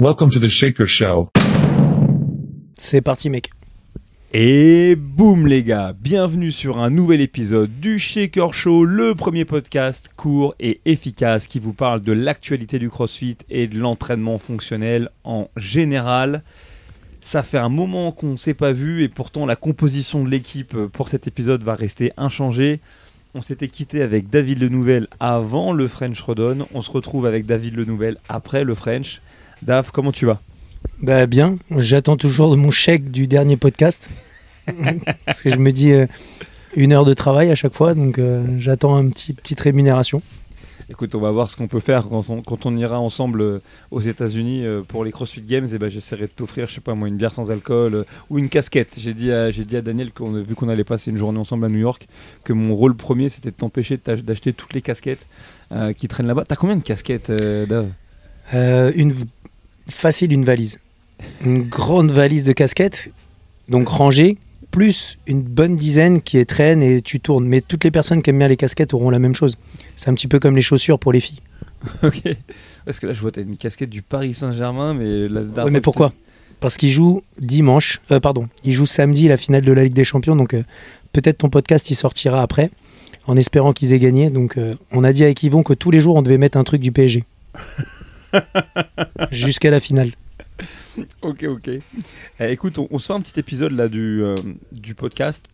Welcome to the Shaker Show. C'est parti, mec. Et boum les gars, bienvenue sur un nouvel épisode du Shaker Show, le premier podcast court et efficace qui vous parle de l'actualité du CrossFit et de l'entraînement fonctionnel en général. Ça fait un moment qu'on ne s'est pas vu et pourtant la composition de l'équipe pour cet épisode va rester inchangée. On s'était quitté avec David Lenouvel avant le French Redone, on se retrouve avec David Lenouvel après le French. Dav, comment tu vas ? Bah bien, j'attends toujours mon chèque du dernier podcast parce que je me dis 1 heure de travail à chaque fois, donc j'attends une petite rémunération. Écoute, on va voir ce qu'on peut faire quand on ira ensemble aux États-Unis pour les CrossFit Games. Et ben, j'essaierai de t'offrir, je sais pas moi, une bière sans alcool ou une casquette. J'ai dit à Daniel, vu qu'on allait passer une journée ensemble à New York, que mon rôle premier c'était de t'empêcher d'acheter toutes les casquettes qui traînent là-bas. T'as combien de casquettes, Dave ? Facile, une valise. Une grande valise de casquettes, donc rangée, plus une bonne dizaine qui traîne et tu tournes. Mais toutes les personnes qui aiment bien les casquettes auront la même chose. C'est un petit peu comme les chaussures pour les filles. Ok. Parce que là, je vois, t'as une casquette du Paris Saint-Germain, mais Oui, mais pourquoi ? Parce qu'ils jouent ils jouent samedi la finale de la Ligue des Champions, donc peut-être ton podcast il sortira après, en espérant qu'ils aient gagné. Donc on a dit avec Yvon que tous les jours on devait mettre un truc du PSG. Jusqu'à la finale. Ok. Écoute, on se fait un petit épisode là du podcast,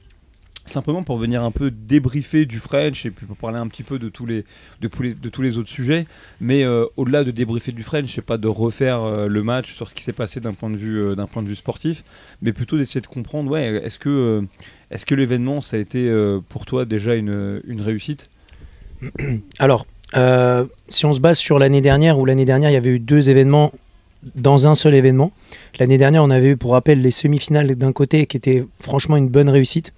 simplement pour venir un peu débriefer du French et puis pour parler un petit peu de tous les autres sujets. Mais au-delà de débriefer du French, c'est pas de refaire le match sur ce qui s'est passé d'un point de vue sportif, mais plutôt d'essayer de comprendre. Ouais, est-ce que l'événement ça a été pour toi déjà une réussite ? Alors. Si on se base sur l'année dernière, où l'année dernière il y avait eu 2 événements dans un seul événement. L'année dernière on avait eu pour rappel les semi-finales d'un côté qui était franchement une bonne réussite.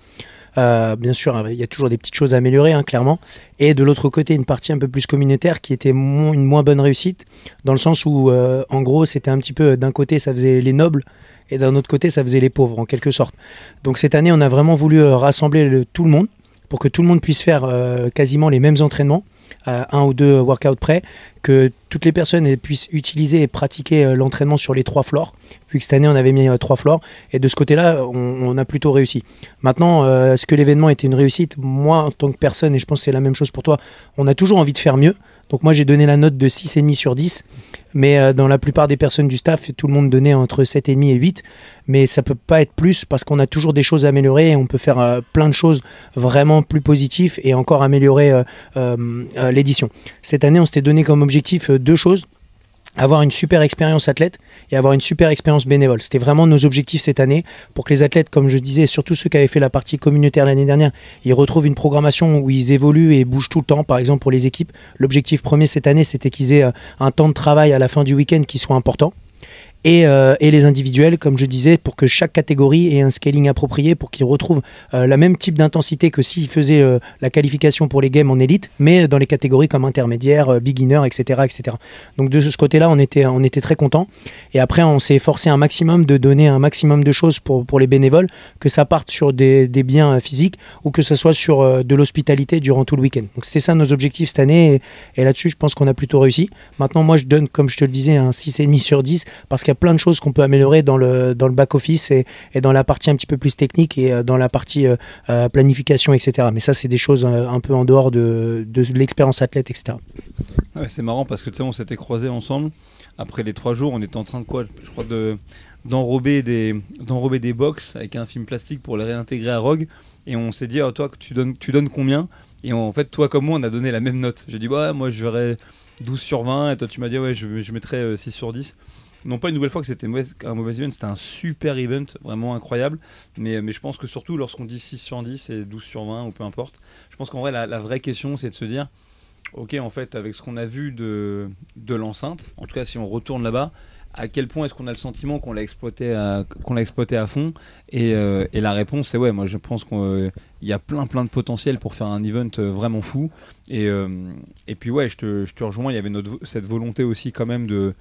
Bien sûr il y a toujours des petites choses à améliorer clairement. Et de l'autre côté une partie un peu plus communautaire qui était une moins bonne réussite, dans le sens où en gros c'était un petit peu, d'un côté ça faisait les nobles et d'un autre côté ça faisait les pauvres en quelque sorte. Donc cette année on a vraiment voulu rassembler tout le monde pour que tout le monde puisse faire quasiment les mêmes entraînements, 1 ou 2 workouts près, que toutes les personnes puissent utiliser et pratiquer l'entraînement sur les 3 floors, vu que cette année on avait mis 3 floors, et de ce côté-là on a plutôt réussi. Maintenant, est-ce que l'événement était une réussite ? Moi en tant que personne, et je pense que c'est la même chose pour toi, on a toujours envie de faire mieux. Donc moi j'ai donné la note de 6,5 sur 10, mais dans la plupart des personnes du staff, tout le monde donnait entre 7,5 et 8, mais ça peut pas être plus parce qu'on a toujours des choses à améliorer et on peut faire plein de choses vraiment plus positives et encore améliorer l'édition. Cette année on s'était donné comme objectif 2 choses: avoir une super expérience athlète et avoir une super expérience bénévole. C'était vraiment nos objectifs cette année pour que les athlètes, comme je disais, surtout ceux qui avaient fait la partie communautaire l'année dernière, ils retrouvent une programmation où ils évoluent et bougent tout le temps. Par exemple pour les équipes, l'objectif premier cette année c'était qu'ils aient un temps de travail à la fin du week-end qui soit important. Et les individuels, comme je disais, pour que chaque catégorie ait un scaling approprié, pour qu'ils retrouvent la même type d'intensité que s'ils faisaient la qualification pour les games en élite, mais dans les catégories comme intermédiaire, beginner, etc. Donc de ce côté-là, on était très contents. Et après, on s'est efforcé un maximum de donner un maximum de choses pour les bénévoles, que ça parte sur des biens physiques ou que ça soit sur de l'hospitalité durant tout le week-end. Donc c'était ça nos objectifs cette année, et là-dessus, je pense qu'on a plutôt réussi. Maintenant, moi, je donne, comme je te le disais, un 6,5 sur 10, parce qu'il y a plein de choses qu'on peut améliorer dans le back-office et dans la partie un petit peu plus technique et dans la partie planification, etc. Mais ça, c'est des choses un peu en dehors de l'expérience athlète, etc. Ouais, c'est marrant parce que tu sais, on s'était croisés ensemble. Après les 3 jours, on était en train de je crois d'enrober des box avec un film plastique pour les réintégrer à Rogue. Et on s'est dit, toi, tu donnes combien ? Et en fait, toi comme moi, on a donné la même note. J'ai dit, moi, je verrais 12 sur 20. Et toi, tu m'as dit, je mettrais 6 sur 10. Non pas une nouvelle fois que c'était un mauvais event, c'était un super event, vraiment incroyable, mais je pense que surtout lorsqu'on dit 6 sur 10 et 12 sur 20 ou peu importe, je pense qu'en vrai la vraie question c'est de se dire, ok, en fait avec ce qu'on a vu de l'enceinte, en tout cas si on retourne là-bas, à quel point est-ce qu'on a le sentiment qu'on l'a exploité à fond, et la réponse c'est ouais, moi je pense qu'il y a plein de potentiel pour faire un event vraiment fou, et puis ouais, je te rejoins, il y avait cette volonté aussi quand même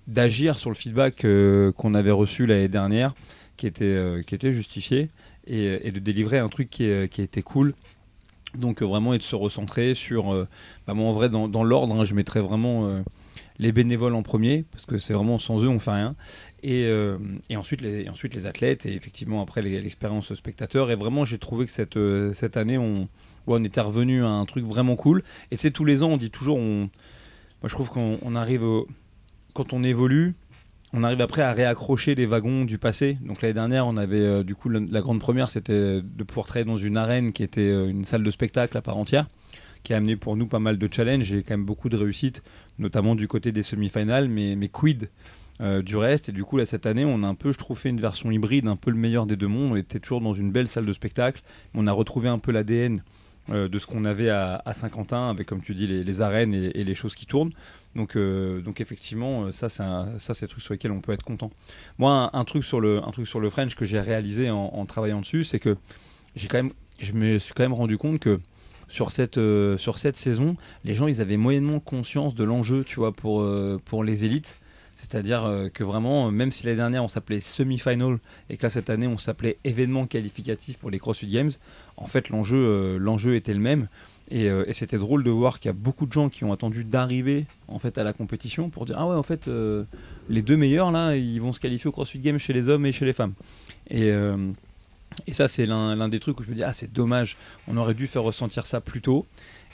d'agir sur le feedback qu'on avait reçu l'année dernière, qui était justifié, et de délivrer un truc qui était cool. Donc vraiment, et de se recentrer sur moi en vrai dans l'ordre, je mettrais vraiment les bénévoles en premier, parce que c'est vraiment sans eux, on fait rien. Et ensuite les athlètes, et effectivement après l'expérience spectateur. Et vraiment, j'ai trouvé que cette année, on était revenu à un truc vraiment cool. Et tu sais, tous les ans, on dit toujours, moi je trouve qu'on arrive, quand on évolue, on arrive après à réaccrocher les wagons du passé. Donc l'année dernière, on avait du coup la grande première, c'était de pouvoir travailler dans une arène qui était une salle de spectacle à part entière, qui a amené pour nous pas mal de challenges et quand même beaucoup de réussites, notamment du côté des semi-finales, mais quid du reste. Et du coup, là, cette année, on a un peu, je trouve, fait une version hybride, un peu le meilleur des deux mondes. On était toujours dans une belle salle de spectacle. On a retrouvé un peu l'ADN de ce qu'on avait à Saint-Quentin, avec, comme tu dis, les arènes et les choses qui tournent. Donc effectivement, ça c'est le truc sur lequel on peut être content. Moi, un truc sur le French que j'ai réalisé en travaillant dessus, c'est que je me suis quand même rendu compte que sur cette saison, les gens, ils avaient moyennement conscience de l'enjeu, tu vois, pour les élites. C'est-à-dire que vraiment, même si l'année dernière on s'appelait semi-final et que là cette année on s'appelait événement qualificatif pour les CrossFit Games, en fait l'enjeu était le même. Et c'était drôle de voir qu'il y a beaucoup de gens qui ont attendu d'arriver en fait à la compétition pour dire ah ouais, en fait les deux meilleurs là ils vont se qualifier au CrossFit Games chez les hommes et chez les femmes. Et ça c'est l'un des trucs où je me dis ah c'est dommage, on aurait dû faire ressentir ça plus tôt.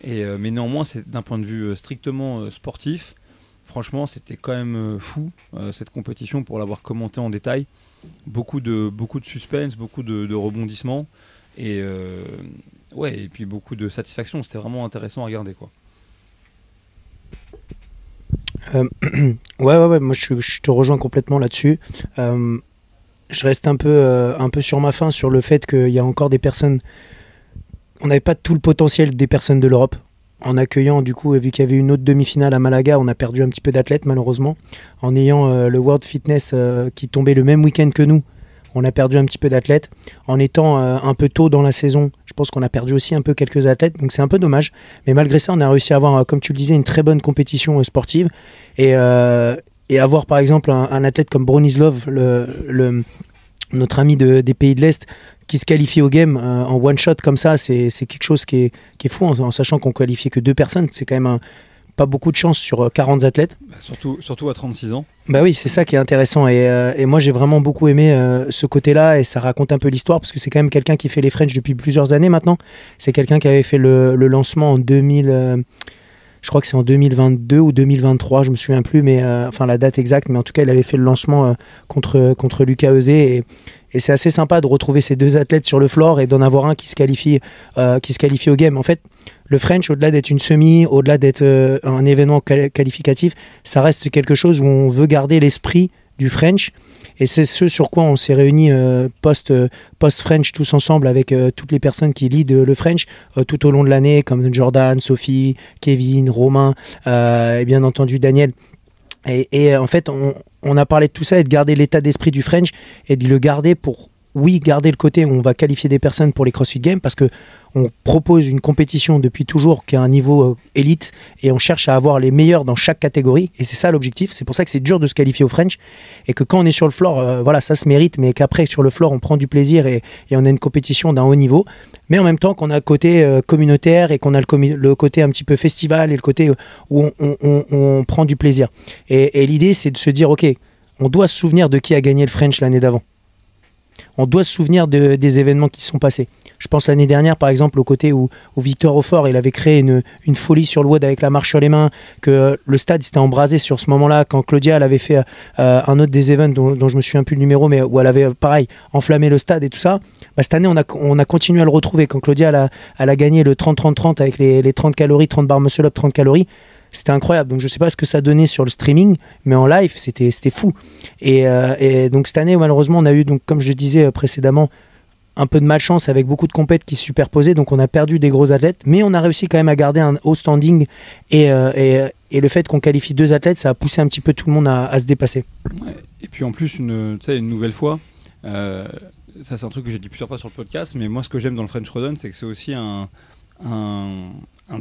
Mais néanmoins c'est d'un point de vue strictement sportif. Franchement, c'était quand même fou cette compétition pour l'avoir commenté en détail. Beaucoup de suspense, beaucoup de rebondissements et et puis beaucoup de satisfaction. C'était vraiment intéressant à regarder, quoi. Ouais, moi je te rejoins complètement là-dessus. Je reste un peu sur ma faim sur le fait qu'il y a encore des personnes. On n'avait pas tout le potentiel des personnes de l'Europe. En accueillant, du coup, vu qu'il y avait une autre demi-finale à Malaga, on a perdu un petit peu d'athlètes, malheureusement. En ayant le World Fitness qui tombait le même week-end que nous, on a perdu un petit peu d'athlètes. En étant un peu tôt dans la saison, je pense qu'on a perdu aussi un peu quelques athlètes, donc c'est un peu dommage. Mais malgré ça, on a réussi à avoir, comme tu le disais, une très bonne compétition sportive. Et avoir, par exemple, un athlète comme Bronislav, notre ami des pays de l'Est, qui se qualifie au game en one shot comme ça, c'est quelque chose qui est fou, en sachant qu'on qualifiait que 2 personnes. C'est quand même pas beaucoup de chance sur 40 athlètes. Surtout à 36 ans. Bah oui, c'est ça qui est intéressant. Et moi, j'ai vraiment beaucoup aimé ce côté-là, et ça raconte un peu l'histoire, parce que c'est quand même quelqu'un qui fait les French depuis plusieurs années maintenant. C'est quelqu'un qui avait fait le lancement en 2000... je crois que c'est en 2022 ou 2023, je me souviens plus, mais enfin la date exacte, mais en tout cas il avait fait le lancement contre Lucas Eusé, et c'est assez sympa de retrouver ces 2 athlètes sur le floor et d'en avoir un qui se qualifie au game. En fait, le French, au-delà d'être une semi, au-delà d'être un événement qualificatif, ça reste quelque chose où on veut garder l'esprit du French. Et c'est ce sur quoi on s'est réunis post-French tous ensemble avec toutes les personnes qui lead le French tout au long de l'année, comme Jordan, Sophie, Kevin, Romain et bien entendu Daniel. Et en fait, on a parlé de tout ça et de garder l'état d'esprit du French et de le garder pour, oui, garder le côté où on va qualifier des personnes pour les CrossFit Games, parce que on propose une compétition depuis toujours qui a un niveau élite, et on cherche à avoir les meilleurs dans chaque catégorie, et c'est ça l'objectif. C'est pour ça que c'est dur de se qualifier au French, et que quand on est sur le floor, voilà, ça se mérite, mais qu'après sur le floor on prend du plaisir et on a une compétition d'un haut niveau, mais en même temps qu'on a le côté communautaire et qu'on a le côté un petit peu festival et le côté où on prend du plaisir. Et l'idée c'est de se dire ok, on doit se souvenir de qui a gagné le French l'année d'avant. On doit se souvenir des événements qui se sont passés. Je pense l'année dernière, par exemple, au côté où Victor Aufort, il avait créé une folie sur le WOD avec la marche sur les mains, que le stade s'était embrasé sur ce moment-là, quand Claudia elle avait fait un autre des events dont je me souviens plus le numéro, mais où elle avait, pareil, enflammé le stade et tout ça. Bah, cette année, on a continué à le retrouver. Quand Claudia elle a gagné le 30-30-30 avec les 30 calories, 30 barres muscle-up, 30 calories, c'était incroyable. Donc je sais pas ce que ça donnait sur le streaming, mais en live c'était fou. Et donc cette année malheureusement on a eu, donc comme je disais précédemment, un peu de malchance avec beaucoup de compètes qui se superposaient, donc on a perdu des gros athlètes, mais on a réussi quand même à garder un haut standing, et le fait qu'on qualifie 2 athlètes, ça a poussé un petit peu tout le monde à se dépasser. Ouais. Et puis en plus une nouvelle fois, ça c'est un truc que j'ai dit plusieurs fois sur le podcast, mais moi ce que j'aime dans le French Rodon, c'est que c'est aussi un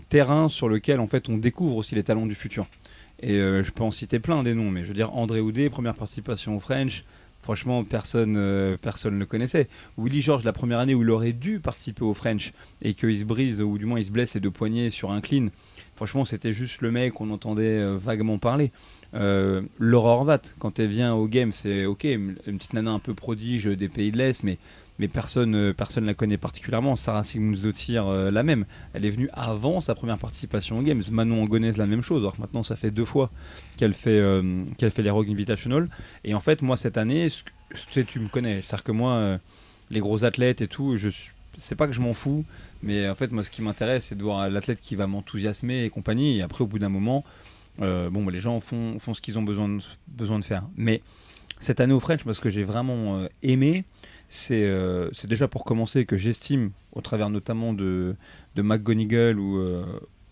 terrain sur lequel en fait on découvre aussi les talents du futur. Et je peux en citer plein des noms, mais je veux dire André Houdet, première participation au French, Franchement, personne ne le connaissait. Willy George, la première année où il aurait dû participer au French et qu'il se brise, ou du moins il se blesse les deux poignets sur un clean, franchement, c'était juste le mec qu'on entendait vaguement parler. Laura Horvat, quand elle vient au game, c'est ok, une petite nana un peu prodige des pays de l'Est, mais personne ne la connaît particulièrement. Sarah Sigmundsdottir, la même. Elle est venue avant sa première participation aux Games. Manon Angonès, la même chose. Alors que maintenant, ça fait 2 fois qu'elle fait les Rogue Invitational. Et en fait, moi, cette année, tu me connais. C'est-à-dire que moi, les gros athlètes et tout, c'est pas que je m'en fous, mais en fait, moi, ce qui m'intéresse, c'est de voir l'athlète qui va m'enthousiasmer et compagnie. Et après, au bout d'un moment, les gens font ce qu'ils ont besoin de faire. Mais cette année au French, moi, ce que j'ai vraiment aimé, c'est déjà pour commencer que j'estime, au travers notamment de McGonigal ou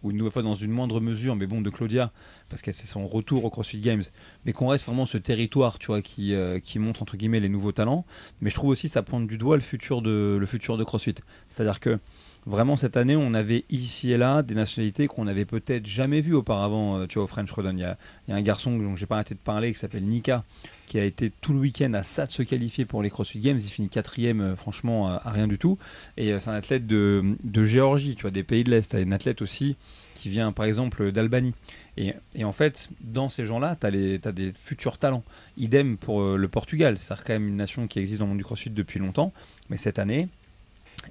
une nouvelle fois dans une moindre mesure, mais bon, de Claudia, parce que c'est son retour au CrossFit Games, mais qu'on reste vraiment ce territoire, tu vois, qui montre entre guillemets les nouveaux talents. Mais je trouve aussi ça pointe du doigt le futur de CrossFit. C'est-à-dire que vraiment cette année, on avait ici et là des nationalités qu'on n'avait peut-être jamais vues auparavant, tu vois, au French Rodon. Il y a un garçon dont j'ai pas arrêté de parler qui s'appelle Nika, qui a été tout le week-end à ça de se qualifier pour les CrossFit Games. Il finit 4e, franchement, à rien du tout. Et c'est un athlète de Géorgie, tu vois, des pays de l'Est. Tu as une athlète aussi qui vient, par exemple, d'Albanie. Et en fait, dans ces gens-là, tu as des futurs talents. Idem pour le Portugal. C'est quand même une nation qui existe dans le monde du CrossFit depuis longtemps. Mais cette année,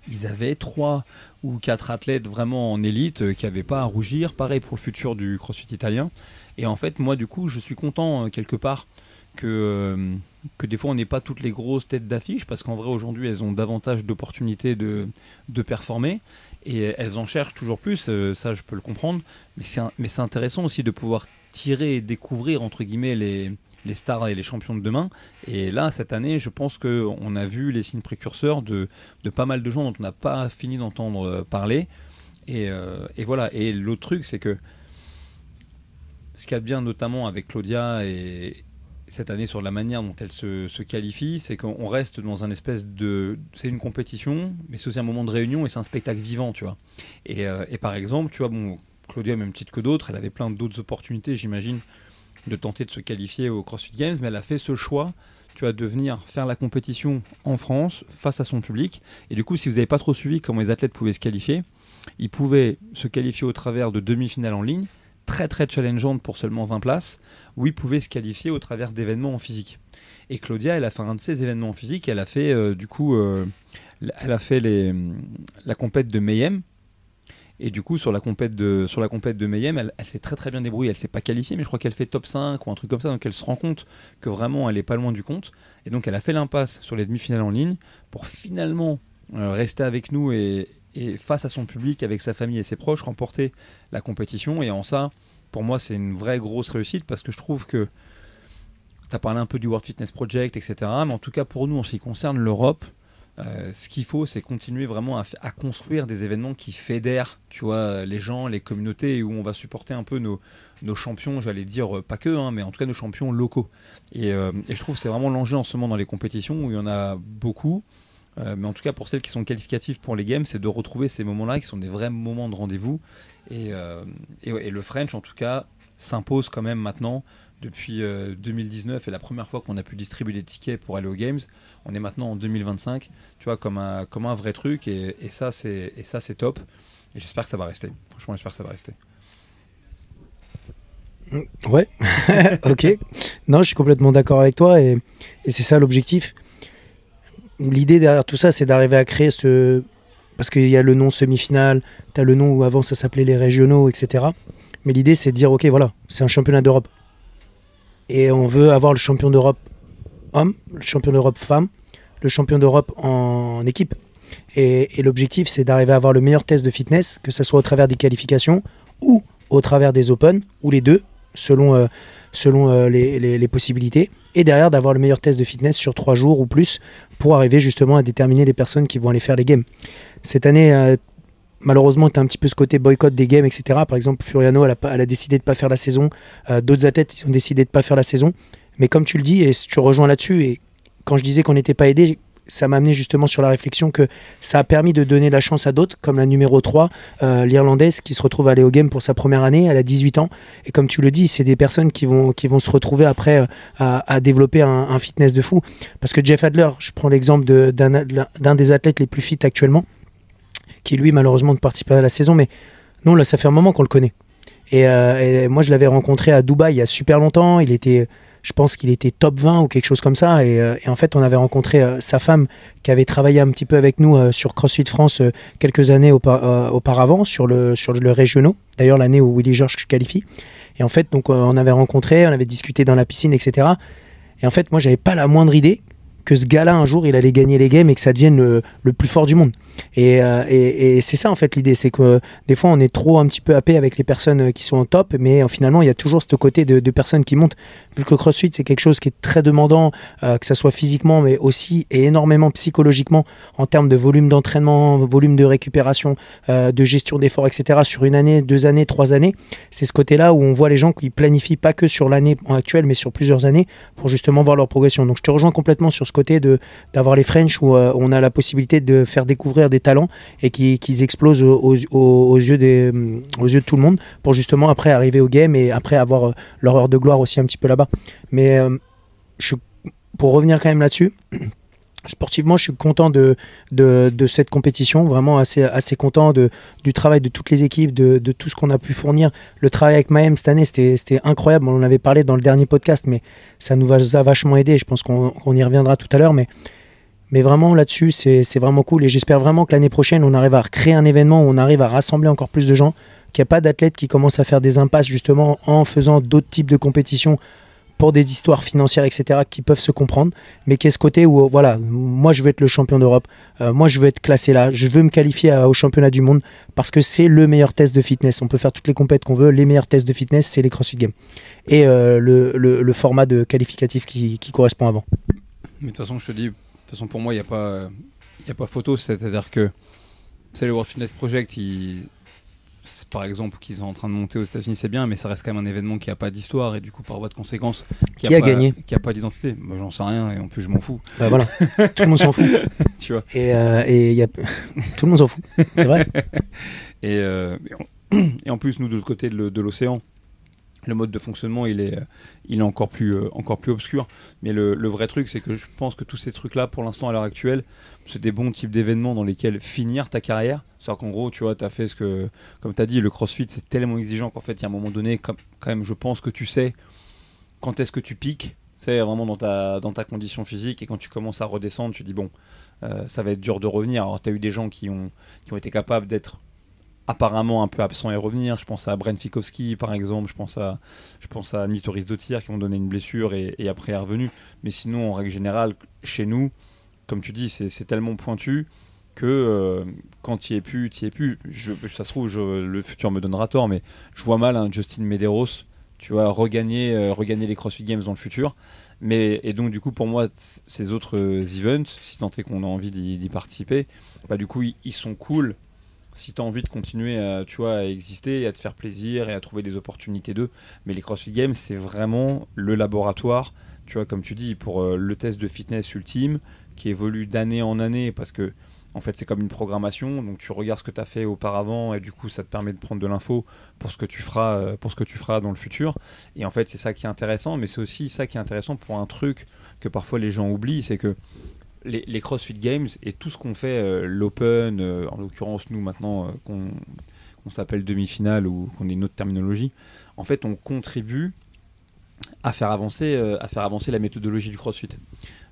ils avaient 3 ou 4 athlètes vraiment en élite qui n'avaient pas à rougir. Pareil pour le futur du CrossFit italien. Et en fait, moi, du coup, je suis content quelque part que des fois on n'ait pas toutes les grosses têtes d'affiche, parce qu'en vrai aujourd'hui elles ont davantage d'opportunités de performer et elles en cherchent toujours plus, ça je peux le comprendre, mais c'est intéressant aussi de pouvoir tirer et découvrir entre guillemets les stars et les champions de demain. Et là cette année je pense qu'on a vu les signes précurseurs de pas mal de gens dont on n'a pas fini d'entendre parler et voilà. Et l'autre truc, c'est que ce qu'il y a de bien notamment avec Claudia et cette année sur la manière dont elle se qualifie, c'est qu'on reste dans un espèce de... C'est une compétition, mais c'est aussi un moment de réunion et c'est un spectacle vivant, tu vois. Et par exemple, tu vois, bon, Claudia est même petite que d'autres, elle avait plein d'autres opportunités, j'imagine, de tenter de se qualifier au CrossFit Games, mais elle a fait ce choix, tu vois, de venir faire la compétition en France, face à son public. Et du coup, si vous n'avez pas trop suivi comment les athlètes pouvaient se qualifier, ils pouvaient se qualifier au travers de demi-finales en ligne, très très challengeante pour seulement 20 places, où ils pouvaient se qualifier au travers d'événements en physique. Et Claudia, elle a fait un de ces événements en physique, elle a fait elle a fait la compète de Mayhem, et du coup sur la compète de Mayhem, elle s'est très très bien débrouillée, elle s'est pas qualifiée, mais je crois qu'elle fait top 5 ou un truc comme ça, donc elle se rend compte que vraiment elle est pas loin du compte, et donc elle a fait l'impasse sur les demi-finales en ligne, pour finalement rester avec nous et face à son public, avec sa famille et ses proches, remporter la compétition. Et en ça, pour moi, c'est une vraie grosse réussite, parce que je trouve que tu as parlé un peu du World Fitness Project, etc. Mais en tout cas, pour nous, en ce qui concerne l'Europe, ce qu'il faut, c'est continuer vraiment à construire des événements qui fédèrent, tu vois, les gens, les communautés, où on va supporter un peu nos champions, j'allais dire, pas que, hein, mais en tout cas nos champions locaux. Et je trouve que c'est vraiment l'enjeu en ce moment dans les compétitions, où il y en a beaucoup. Mais en tout cas, pour celles qui sont qualificatives pour les Games, c'est de retrouver ces moments-là qui sont des vrais moments de rendez-vous. Et le French, en tout cas, s'impose quand même maintenant. Depuis 2019, et la première fois qu'on a pu distribuer des tickets pour aller aux Games, on est maintenant en 2025, tu vois, comme un vrai truc. Et ça, c'est top. Et j'espère que ça va rester. Franchement, j'espère que ça va rester. Ouais, ok. Non, je suis complètement d'accord avec toi. Et c'est ça l'objectif. L'idée derrière tout ça, c'est d'arriver à créer ce... Parce qu'il y a le nom semi-finale, tu as le nom où avant ça s'appelait les régionaux, etc. Mais l'idée, c'est de dire, ok, voilà, c'est un championnat d'Europe. Et on veut avoir le champion d'Europe homme, le champion d'Europe femme, le champion d'Europe en équipe. Et l'objectif, c'est d'arriver à avoir le meilleur test de fitness, que ce soit au travers des qualifications ou au travers des Open, ou les deux, selon les possibilités. Et derrière, d'avoir le meilleur test de fitness sur 3 jours ou plus pour arriver justement à déterminer les personnes qui vont aller faire les games. Cette année, malheureusement, tu as un petit peu ce côté boycott des games, etc. Par exemple, Furiano, elle a décidé de ne pas faire la saison. D'autres athlètes ont décidé de ne pas faire la saison. Mais comme tu le dis, et tu rejoins là-dessus, et quand je disais qu'on n'était pas aidé, ça m'a amené justement sur la réflexion que ça a permis de donner la chance à d'autres, comme la numéro 3, l'Irlandaise, qui se retrouve à aller au game pour sa première année, elle a 18 ans. Et comme tu le dis, c'est des personnes qui vont se retrouver après à développer un fitness de fou. Parce que Jeff Adler, je prends l'exemple d'un des athlètes les plus fit actuellement, qui lui malheureusement ne participe pas à la saison, mais non, là ça fait un moment qu'on le connaît. Et moi je l'avais rencontré à Dubaï il y a super longtemps, je pense qu'il était top 20 ou quelque chose comme ça, et en fait on avait rencontré sa femme qui avait travaillé un petit peu avec nous sur CrossFit France quelques années auparavant sur le régional, d'ailleurs l'année où Willy Georges qualifie, et en fait donc on avait rencontré, on avait discuté dans la piscine, etc. Et en fait moi j'avais pas la moindre idée que ce gars-là, un jour, il allait gagner les games et que ça devienne le plus fort du monde. Et c'est ça, en fait, l'idée. C'est que des fois, on est trop un petit peu happé avec les personnes qui sont au top, mais finalement, il y a toujours ce côté de personnes qui montent. Vu que le CrossFit, c'est quelque chose qui est très demandant, que ça soit physiquement, mais aussi et énormément psychologiquement, en termes de volume d'entraînement, volume de récupération, de gestion d'efforts, etc., sur une année, 2 années, 3 années. C'est ce côté-là où on voit les gens qui planifient pas que sur l'année actuelle, mais sur plusieurs années, pour justement voir leur progression. Donc, je te rejoins complètement sur ce côté d'avoir les French où on a la possibilité de faire découvrir des talents et qu'ils explosent aux yeux de tout le monde pour justement après arriver au game et après avoir leur heure de gloire aussi un petit peu là-bas. Mais pour revenir quand même là-dessus, sportivement, je suis content de cette compétition, vraiment assez content du travail de toutes les équipes, de tout ce qu'on a pu fournir. Le travail avec Mahem cette année, c'était incroyable. On en avait parlé dans le dernier podcast, mais ça nous a vachement aidé. Je pense qu'on y reviendra tout à l'heure, mais vraiment là-dessus, c'est vraiment cool. Et j'espère vraiment que l'année prochaine, on arrive à créer un événement où on arrive à rassembler encore plus de gens, qu'il n'y a pas d'athlètes qui commencent à faire des impasses justement en faisant d'autres types de compétitions pour des histoires financières, etc., qui peuvent se comprendre, mais qui est ce côté où, voilà, moi je veux être le champion d'Europe, moi je veux être classé là, je veux me qualifier au championnat du monde, parce que c'est le meilleur test de fitness. On peut faire toutes les compètes qu'on veut, les meilleurs tests de fitness, c'est les CrossFit Games. Et le format de qualificatif qui correspond avant. Mais de toute façon, je te dis, pour moi, il n'y a pas photo, c'est-à-dire que c'est le World Fitness Project, par exemple, qu'ils sont en train de monter aux États-Unis, c'est bien, mais ça reste quand même un événement qui n'a pas d'histoire et du coup, par voie de conséquence, qui a gagné, qui n'a pas d'identité. Bah, j'en sais rien et en plus, je m'en fous. Bah voilà, tout le monde s'en fout. Tu vois. Tout le monde s'en fout, c'est vrai. Et en plus, nous, de l'autre côté de l'océan, le mode de fonctionnement, il est encore plus obscur. Mais le vrai truc, c'est que je pense que tous ces trucs-là, pour l'instant, à l'heure actuelle, c'est des bons types d'événements dans lesquels finir ta carrière. C'est-à-dire qu'en gros, tu vois, tu as fait comme tu as dit, le CrossFit, c'est tellement exigeant qu'en fait, il y a un moment donné, quand même, je pense que tu sais quand est-ce que tu piques. C'est vraiment dans ta condition physique. Et quand tu commences à redescendre, tu dis, bon, ça va être dur de revenir. Alors, tu as eu des gens qui ont été capables d'être apparemment un peu absent et revenir. Je pense à Brent Fikowski par exemple, je pense à Nitoris Dottir qui ont donné une blessure et après est revenu. Mais sinon, en règle générale, chez nous, comme tu dis, c'est tellement pointu que quand tu y es plus. Ça se trouve, le futur me donnera tort, mais je vois mal un Justin Medeiros, tu vois, regagner les CrossFit Games dans le futur. Et donc du coup, pour moi, ces autres events, si tant est qu'on a envie d'y participer, bah, du coup, ils sont cool si tu as envie de continuer à exister et à te faire plaisir et à trouver des opportunités d'eux. Mais les CrossFit Games, c'est vraiment le laboratoire, tu vois, comme tu dis, pour le test de fitness ultime qui évolue d'année en année parce que en fait, c'est comme une programmation. Donc tu regardes ce que tu as fait auparavant et du coup, ça te permet de prendre de l'info pour ce que tu feras dans le futur. Et en fait, c'est ça qui est intéressant, mais c'est aussi ça qui est intéressant pour un truc que parfois les gens oublient, c'est que les CrossFit Games et tout ce qu'on fait, l'Open, en l'occurrence nous maintenant qu'on s'appelle demi-finale ou qu'on ait une autre terminologie, en fait on contribue à faire avancer la méthodologie du CrossFit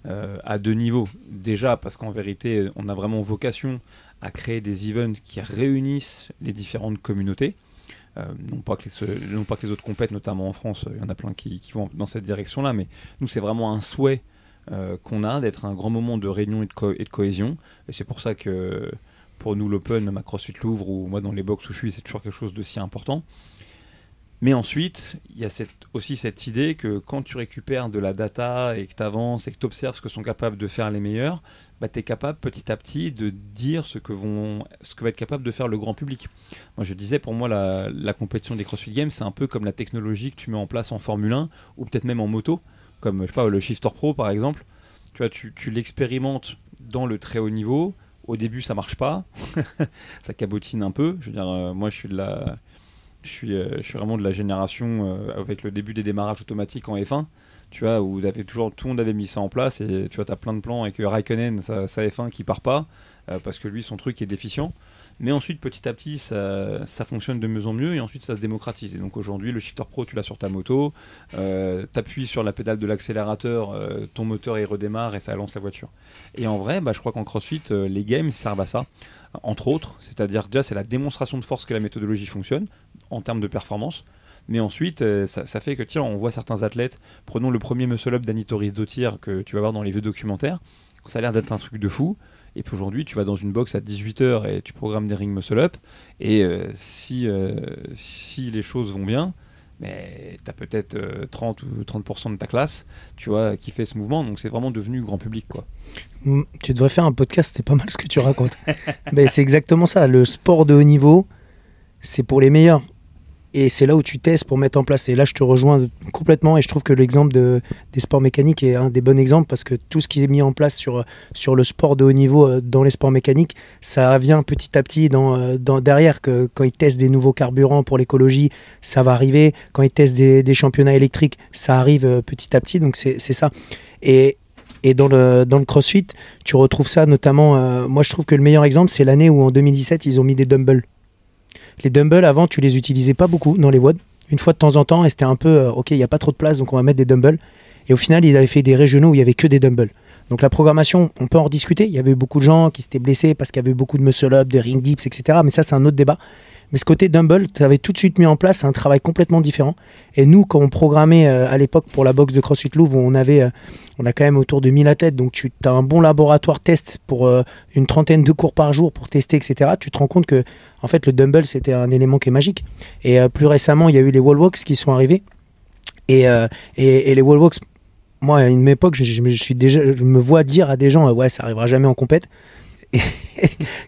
à 2 niveaux. Déjà parce qu'en vérité on a vraiment vocation à créer des events qui réunissent les différentes communautés. Non pas que les autres compètent, notamment en France, il y en a plein qui vont dans cette direction-là, mais nous c'est vraiment un souhait qu'on a d'être un grand moment de réunion et de cohésion, et c'est pour ça que pour nous l'Open, même à CrossFit Louvre ou moi dans les box où je suis, c'est toujours quelque chose de si important. Mais ensuite il y a aussi cette idée que quand tu récupères de la data et que tu avances et que tu observes ce que sont capables de faire les meilleurs, bah, tu es capable petit à petit de dire ce que va être capable de faire le grand public. Moi je disais, pour moi la compétition des CrossFit Games, c'est un peu comme la technologie que tu mets en place en Formule 1 ou peut-être même en moto, comme je sais pas, le Shifter Pro par exemple. Tu vois, tu l'expérimentes dans le très haut niveau. Au début, ça marche pas, ça cabotine un peu. Je veux dire, moi, je suis vraiment de la génération avec le début des démarrages automatiques en F1. Tu vois, où tout le monde avait mis ça en place et tu vois, tu as plein de plans avec Raikkonen, sa F1 qui part pas parce que lui, son truc est déficient. Mais ensuite, petit à petit, ça fonctionne de mieux en mieux et ensuite, ça se démocratise. Et donc aujourd'hui, le Shifter Pro, tu l'as sur ta moto, t'appuies sur la pédale de l'accélérateur, ton moteur il redémarre et ça lance la voiture. Et en vrai, je crois qu'en CrossFit, les games servent à ça, entre autres. C'est-à-dire déjà, c'est la démonstration de force que la méthodologie fonctionne en termes de performance. Mais ensuite, ça fait que, tiens, on voit certains athlètes, prenons le premier muscle-up d'Anitoris Dottir que tu vas voir dans les vieux documentaires, ça a l'air d'être un truc de fou. Et puis aujourd'hui, tu vas dans une box à 18h et tu programmes des ring muscle-up. Et si les choses vont bien, mais tu as peut-être 30 ou 30% de ta classe, tu vois, qui fait ce mouvement. Donc c'est vraiment devenu grand public, quoi. Tu devrais faire un podcast, c'est pas mal ce que tu racontes. Mais c'est exactement ça. Le sport de haut niveau, c'est pour les meilleurs. Et c'est là où tu testes pour mettre en place. Et là, je te rejoins complètement. Et je trouve que l'exemple des sports mécaniques est un des bons exemples parce que tout ce qui est mis en place sur le sport de haut niveau dans les sports mécaniques, ça vient petit à petit derrière. Que quand ils testent des nouveaux carburants pour l'écologie, ça va arriver. Quand ils testent des championnats électriques, ça arrive petit à petit. Donc c'est ça. Et dans le CrossFit, tu retrouves ça notamment. Moi, je trouve que le meilleur exemple, c'est l'année où en 2017, ils ont mis des dumbbells. Les dumbbells, avant, tu les utilisais pas beaucoup dans les WOD. Une fois de temps en temps, et c'était un peu, ok, il n'y a pas trop de place, donc on va mettre des dumbbells. Et au final, ils avaient fait des régionaux où il n'y avait que des dumbbells. Donc la programmation, on peut en rediscuter. Il y avait eu beaucoup de gens qui s'étaient blessés parce qu'il y avait eu beaucoup de muscle-up, de ring dips, etc. Mais ça, c'est un autre débat. Mais ce côté dumbbell, tu avais tout de suite mis en place un travail complètement différent. Et nous, quand on programmait à l'époque pour la box de CrossFit Louvre, où on a quand même autour de 1000 athlètes, donc tu as un bon laboratoire test pour une trentaine de cours par jour pour tester, etc. Tu te rends compte que en fait, le dumbbell, c'était un élément qui est magique. Et plus récemment, il y a eu les wall walks qui sont arrivés. Et les wall walks, moi, à une époque, je me vois dire à des gens, ouais, ça arrivera jamais en compète. Et